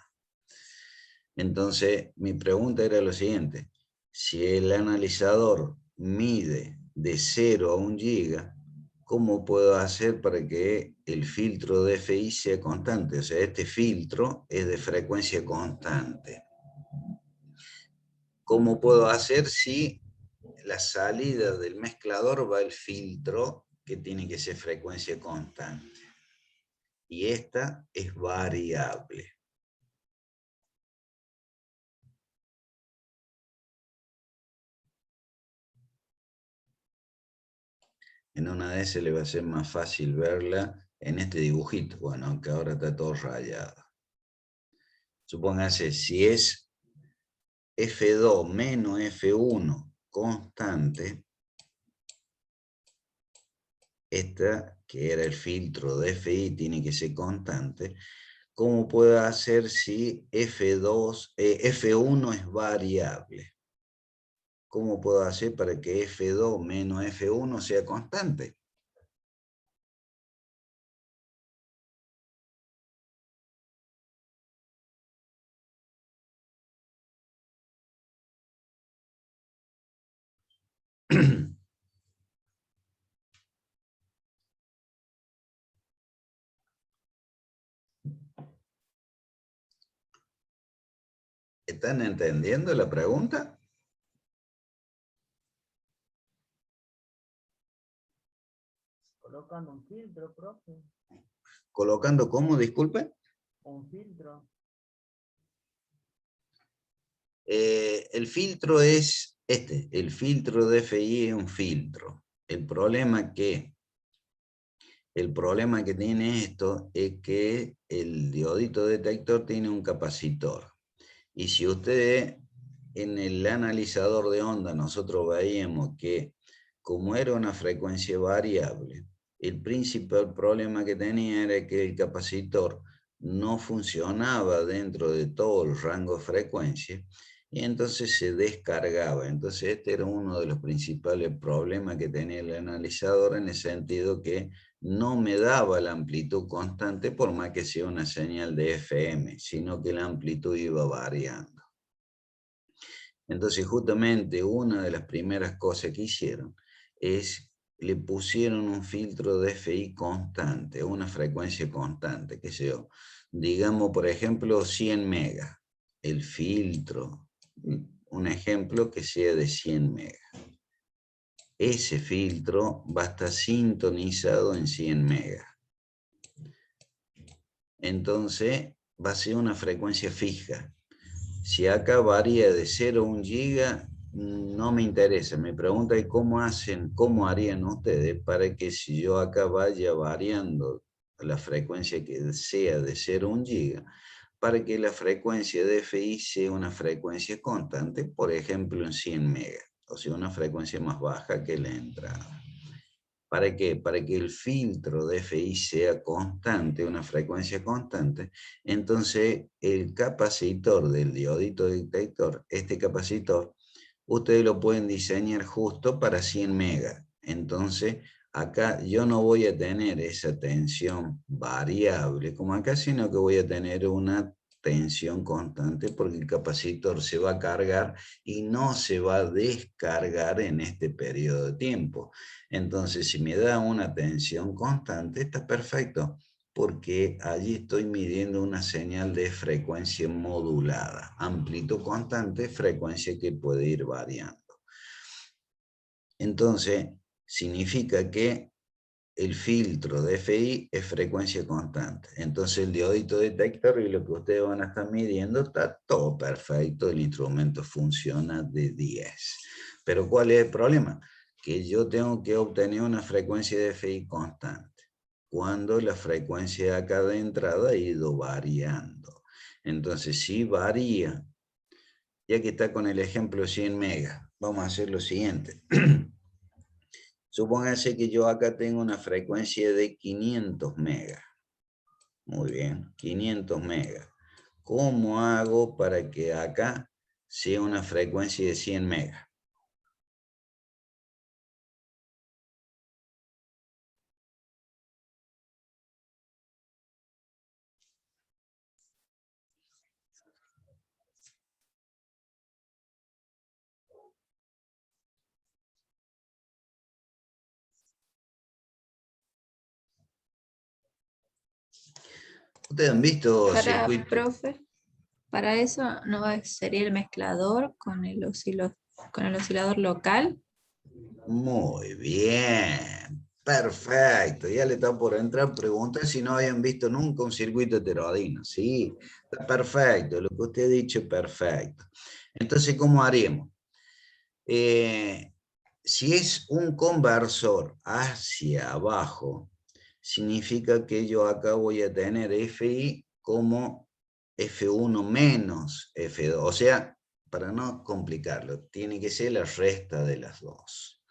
Entonces, mi pregunta era lo siguiente. Si el analizador mide de 0 a 1 giga, ¿cómo puedo hacer para que el filtro de FI sea constante? O sea, este filtro es de frecuencia constante. ¿Cómo puedo hacer si la salida del mezclador va al filtro que tiene que ser frecuencia constante? Y esta es variable. En una de esas le va a ser más fácil verla en este dibujito. Bueno, aunque ahora está todo rayado. Supóngase, si es F2 menos F1 constante, esta, que era el filtro de FI, tiene que ser constante. ¿Cómo puedo hacer si F1 es variable? ¿Cómo puedo hacer para que F2 menos F1 sea constante? ¿Están entendiendo la pregunta? Colocando un filtro, profe. ¿Colocando cómo, disculpe? Un filtro. El filtro es este, el filtro de FI es un filtro. El problema que tiene esto es que el diodito detector tiene un capacitor. Y si usted en el analizador de onda nosotros veíamos que como era una frecuencia variable, el principal problema que tenía era que el capacitor no funcionaba dentro de todo el rango de frecuencia y entonces se descargaba. Entonces este era uno de los principales problemas que tenía el analizador, en el sentido que no me daba la amplitud constante por más que sea una señal de FM, sino que la amplitud iba variando. Entonces justamente una de las primeras cosas que hicieron es le pusieron un filtro de FI constante, una frecuencia constante, que sé yo, digamos por ejemplo 100 megas, el filtro, un ejemplo que sea de 100 megas. Ese filtro va a estar sintonizado en 100 megas. Entonces va a ser una frecuencia fija. Si acá varía de 0 a 1 giga, no me interesa. Me pregunta cómo harían ustedes para que si yo acá vaya variando la frecuencia que sea de 0 a 1 giga, para que la frecuencia de FI sea una frecuencia constante, por ejemplo en 100 megas, o sea, una frecuencia más baja que la entrada. ¿Para qué? Para que el filtro de FI sea constante, una frecuencia constante. Entonces, el capacitor del diodito detector, este capacitor, ustedes lo pueden diseñar justo para 100 megas. Entonces, acá yo no voy a tener esa tensión variable como acá, sino que voy a tener una tensión constante porque el capacitor se va a cargar y no se va a descargar en este periodo de tiempo. Entonces, si me da una tensión constante, está perfecto, porque allí estoy midiendo una señal de frecuencia modulada. Amplitud constante, frecuencia que puede ir variando. Entonces, significa que el filtro de FI es frecuencia constante. Entonces el diodito detector y lo que ustedes van a estar midiendo está todo perfecto, el instrumento funciona de 10. Pero ¿cuál es el problema? Que yo tengo que obtener una frecuencia de FI constante, cuando la frecuencia acá de entrada ha ido variando. Entonces si varía, ya que está con el ejemplo 100 megas, vamos a hacer lo siguiente. Supóngase que yo acá tengo una frecuencia de 500 megas. Muy bien, 500 megas. ¿Cómo hago para que acá sea una frecuencia de 100 megas? ¿Ustedes han visto Para, circuitos? profe, para eso no sería el mezclador con el oscilador local. Muy bien, perfecto. Ya le está por entrar. Pregunta si no habían visto nunca un circuito heterodino. Sí, está perfecto. Lo que usted ha dicho es perfecto. Entonces, ¿cómo haríamos? Si es un conversor hacia abajo, significa que yo acá voy a tener Fi como F1 menos F2. O sea, para no complicarlo, tiene que ser la resta de las dos.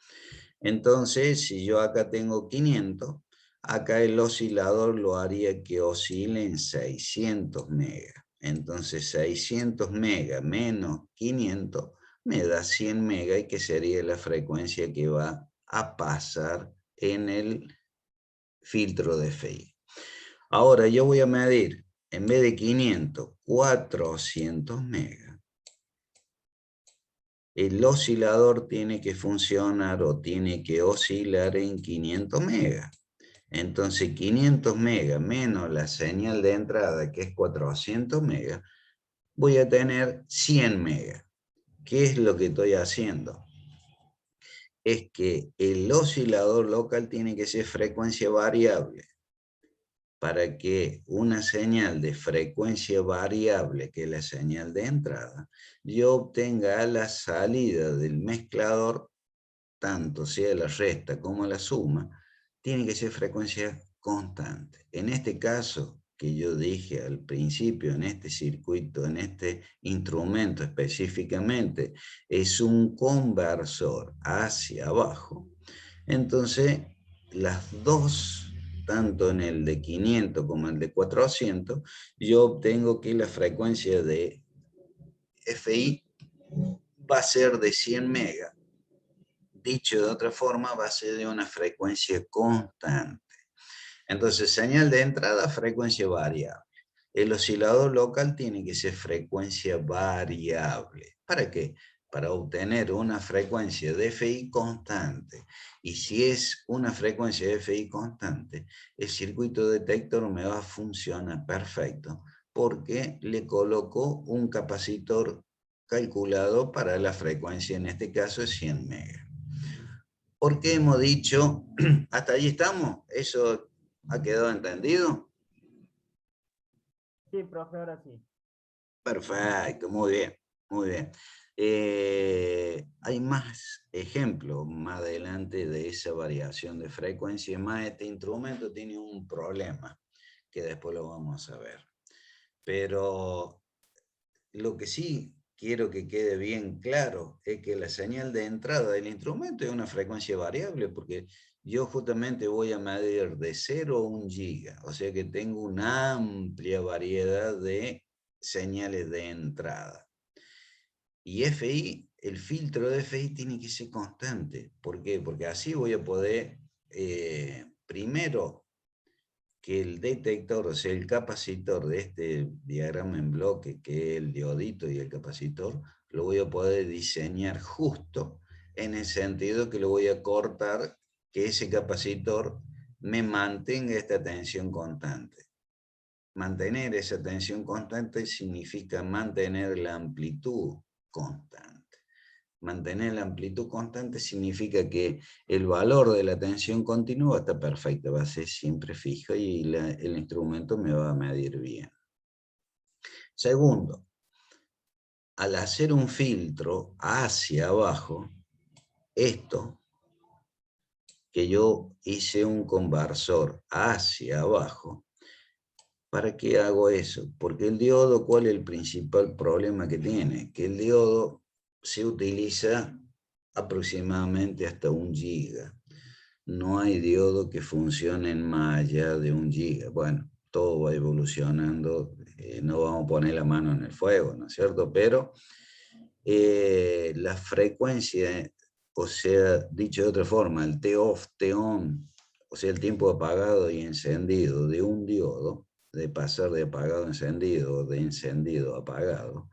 Entonces, si yo acá tengo 500, acá el oscilador lo haría que oscile en 600 megas. Entonces, 600 megas menos 500 me da 100 megas, y que sería la frecuencia que va a pasar en el filtro de FI. Ahora yo voy a medir, en vez de 500, 400 megas. El oscilador tiene que funcionar o tiene que oscilar en 500 megas. Entonces 500 megas menos la señal de entrada, que es 400 megas, voy a tener 100 megas. ¿Qué es lo que estoy haciendo? Es que el oscilador local tiene que ser frecuencia variable. Para que una señal de frecuencia variable, que es la señal de entrada, yo obtenga a la salida del mezclador, tanto sea la resta como la suma, tiene que ser frecuencia constante. En este caso, que yo dije al principio, en este circuito, en este instrumento específicamente, es un conversor hacia abajo. Entonces, las dos, tanto en el de 500 como en el de 400, yo obtengo que la frecuencia de FI va a ser de 100 megas. Dicho de otra forma, va a ser de una frecuencia constante. Entonces, señal de entrada, frecuencia variable. El oscilador local tiene que ser frecuencia variable. ¿Para qué? Para obtener una frecuencia de FI constante. Y si es una frecuencia de FI constante, el circuito detector me va a funcionar perfecto, porque le coloco un capacitor calculado para la frecuencia, en este caso es 100 megas. ¿Por qué hemos dicho, hasta allí estamos? ¿Eso ha quedado entendido? Sí, profe, ahora sí. Perfecto, muy bien, muy bien. Hay más ejemplos más adelante de esa variación de frecuencia. Más, este instrumento tiene un problema que después lo vamos a ver. Pero lo que sí quiero que quede bien claro es que la señal de entrada del instrumento es una frecuencia variable, porque yo justamente voy a medir de 0 a 1 giga, o sea que tengo una amplia variedad de señales de entrada. Y FI, el filtro de FI tiene que ser constante. ¿Por qué? Porque así voy a poder, primero, que el detector, o sea, el capacitor de este diagrama en bloque, que es el diodito y el capacitor, lo voy a poder diseñar justo en el sentido que lo voy a cortar, que ese capacitor me mantenga esta tensión constante. Mantener esa tensión constante significa mantener la amplitud constante. Mantener la amplitud constante significa que el valor de la tensión continua está perfecto, va a ser siempre fijo y el instrumento me va a medir bien. Segundo, al hacer un filtro hacia abajo, esto, que yo hice un conversor hacia abajo, ¿para qué hago eso? Porque el diodo, ¿cuál es el principal problema que tiene? Que el diodo se utiliza aproximadamente hasta 1 giga. No hay diodo que funcione más allá de 1 giga. Bueno, todo va evolucionando, no vamos a poner la mano en el fuego, ¿no es cierto? Pero la frecuencia, o sea, dicho de otra forma, el T-off, T-on, o sea, el tiempo apagado y encendido de un diodo, de pasar de apagado a encendido o de encendido a apagado,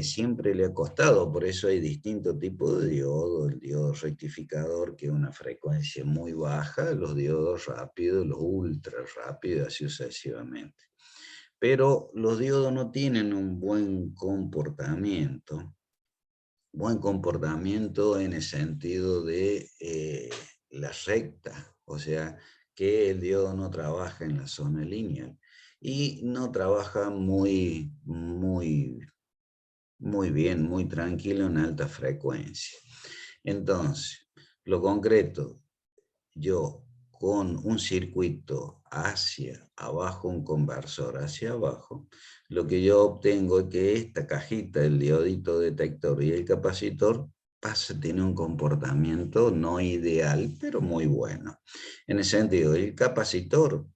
siempre le ha costado, por eso hay distintos tipos de diodo, el diodo rectificador, que es una frecuencia muy baja, los diodos rápidos, los ultra rápidos, así sucesivamente. Pero los diodos no tienen un buen comportamiento en el sentido de la recta, o sea, que el diodo no trabaja en la zona lineal y no trabaja muy bien, muy tranquilo en alta frecuencia. Entonces, lo concreto, yo con un circuito hacia abajo, un conversor hacia abajo, lo que yo obtengo es que esta cajita, el diodito detector y el capacitor, pasa a tener un comportamiento no ideal, pero muy bueno. En el sentido, el capacitor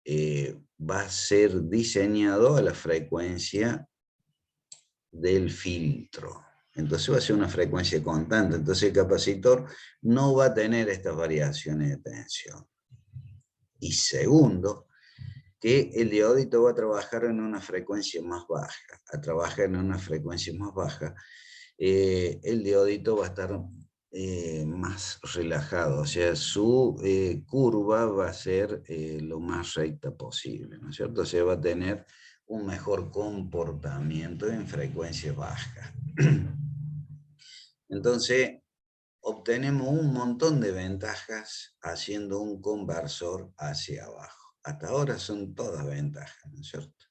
va a ser diseñado a la frecuencia del filtro. Entonces va a ser una frecuencia constante. Entonces el capacitor no va a tener estas variaciones de tensión. Y segundo, que el diodito va a trabajar en una frecuencia más baja. A trabajar en una frecuencia más baja, el diodito va a estar más relajado. O sea, su curva va a ser lo más recta posible, ¿no es cierto? O sea, va a tener un mejor comportamiento en frecuencia baja. Entonces, obtenemos un montón de ventajas haciendo un conversor hacia abajo. Hasta ahora son todas ventajas, ¿no es cierto?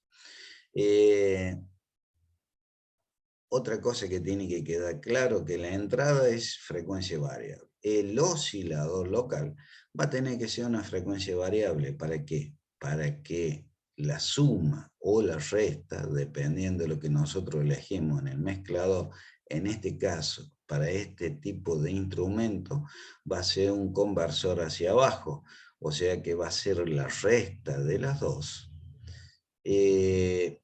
Otra cosa que tiene que quedar claro, que la entrada es frecuencia variable. El oscilador local va a tener que ser una frecuencia variable. ¿Para qué? Para que la suma o la resta, dependiendo de lo que nosotros elegimos en el mezclador, en este caso, para este tipo de instrumento, va a ser un conversor hacia abajo. O sea que va a ser la resta de las dos. Tiene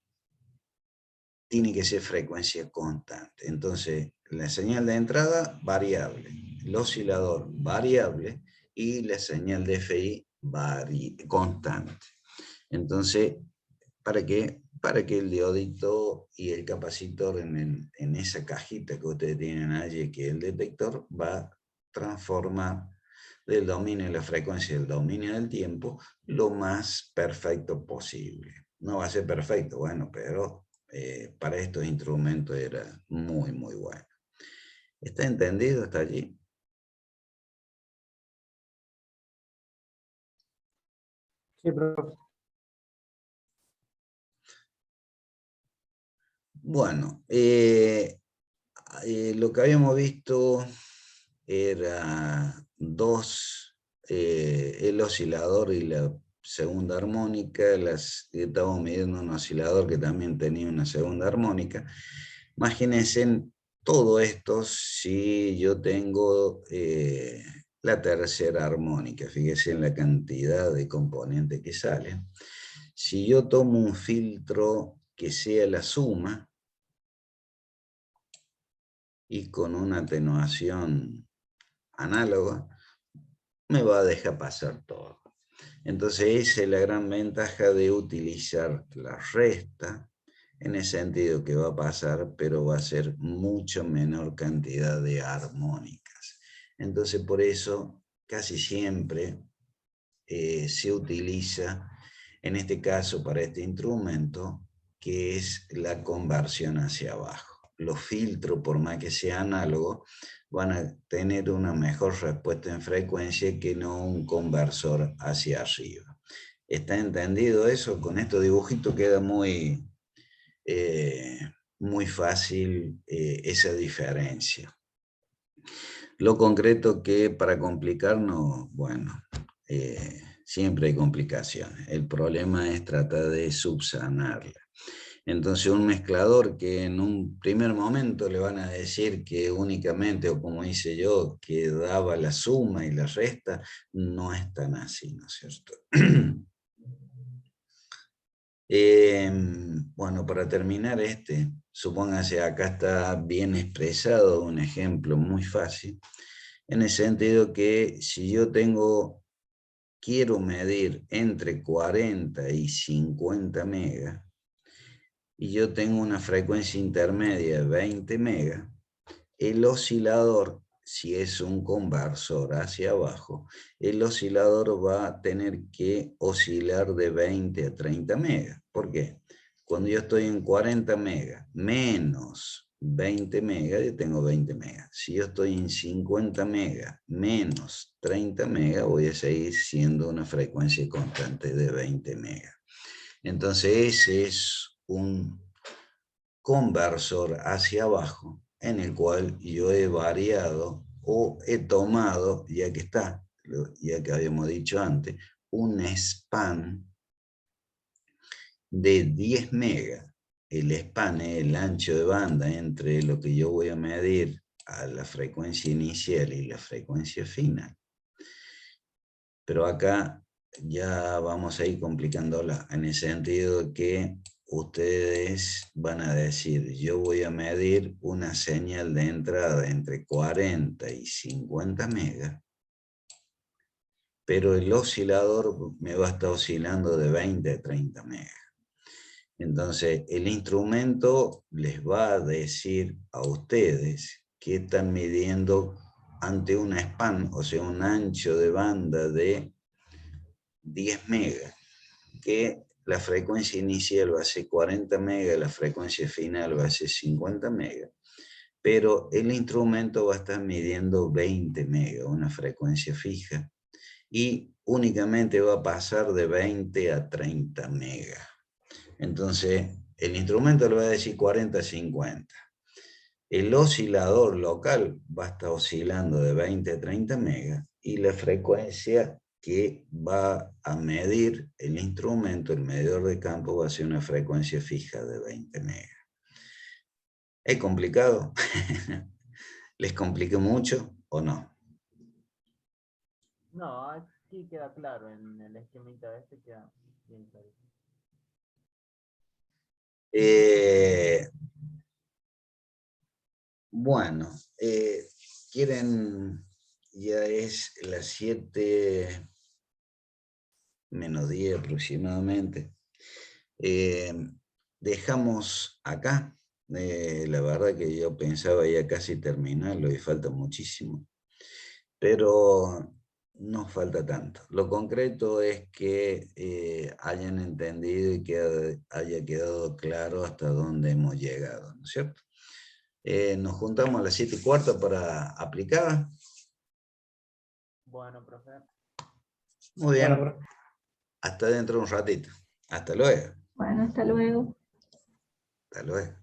que ser frecuencia constante. Entonces, la señal de entrada, variable. El oscilador, variable. Y la señal de FI, constante. Entonces, ¿para qué? Para que el diodito y el capacitor en esa cajita que ustedes tienen allí, que es el detector, va a transformar del dominio de la frecuencia del dominio del tiempo lo más perfecto posible. No va a ser perfecto, bueno, pero para estos instrumentos era muy bueno. ¿Está entendido hasta allí? Sí, profe. Bueno, lo que habíamos visto era el oscilador y la segunda armónica. Estábamos midiendo un oscilador que también tenía una segunda armónica. Imagínense todo esto si yo tengo la tercera armónica. Fíjense en la cantidad de componentes que salen. Si yo tomo un filtro que sea la suma, y con una atenuación análoga, me va a dejar pasar todo. Entonces esa es la gran ventaja de utilizar la resta, en el sentido que va a pasar, pero va a ser mucho menor cantidad de armónicas. Entonces por eso casi siempre se utiliza, en este caso para este instrumento, que es la conversión hacia abajo. Los filtros, por más que sea análogo, van a tener una mejor respuesta en frecuencia que no un conversor hacia arriba. ¿Está entendido eso? Con estos dibujitos queda muy fácil esa diferencia. Lo concreto que para complicarnos, bueno, siempre hay complicaciones. El problema es tratar de subsanarla. Entonces un mezclador que en un primer momento le van a decir que únicamente, o como hice yo, que daba la suma y la resta, no es tan así, ¿no es cierto? Bueno, para terminar supóngase acá está bien expresado un ejemplo muy fácil, en el sentido que si yo quiero medir entre 40 y 50 megas, y yo tengo una frecuencia intermedia de 20 megas, el oscilador, si es un conversor hacia abajo, el oscilador va a tener que oscilar de 20 a 30 megas. ¿Por qué? Cuando yo estoy en 40 megas menos 20 megas, yo tengo 20 megas. Si yo estoy en 50 megas menos 30 megas, voy a seguir siendo una frecuencia constante de 20 megas. Entonces ese es un conversor hacia abajo en el cual yo he variado o he tomado, ya que está, ya que habíamos dicho antes, un span de 10 megas. El span es el ancho de banda entre lo que yo voy a medir a la frecuencia inicial y la frecuencia final. Pero acá ya vamos a ir complicándola en el sentido de que ustedes van a decir, yo voy a medir una señal de entrada entre 40 y 50 megas, pero el oscilador me va a estar oscilando de 20 a 30 megas. Entonces, el instrumento les va a decir a ustedes que están midiendo ante un span, o sea, un ancho de banda de 10 megas, que la frecuencia inicial va a ser 40 megas, la frecuencia final va a ser 50 megas, pero el instrumento va a estar midiendo 20 megas, una frecuencia fija, y únicamente va a pasar de 20 a 30 megas. Entonces, el instrumento le va a decir 40 a 50. El oscilador local va a estar oscilando de 20 a 30 megas, y la frecuencia que va a medir el instrumento, el medidor de campo, va a ser una frecuencia fija de 20 megas. ¿Es complicado? ¿Les compliqué mucho o no? No, aquí queda claro, en el esquemita este queda bien claro. Bueno, quieren, ya es las 7 menos 10 aproximadamente. Dejamos acá. La verdad que yo pensaba ya casi terminarlo y falta muchísimo, pero no falta tanto. Lo concreto es que hayan entendido y que haya quedado claro hasta dónde hemos llegado, ¿no es cierto? Nos juntamos a las 7:15 para aplicar. Bueno, profe. Muy bien. Bueno, Hasta dentro de un ratito. Hasta luego. Bueno, hasta luego. Hasta luego.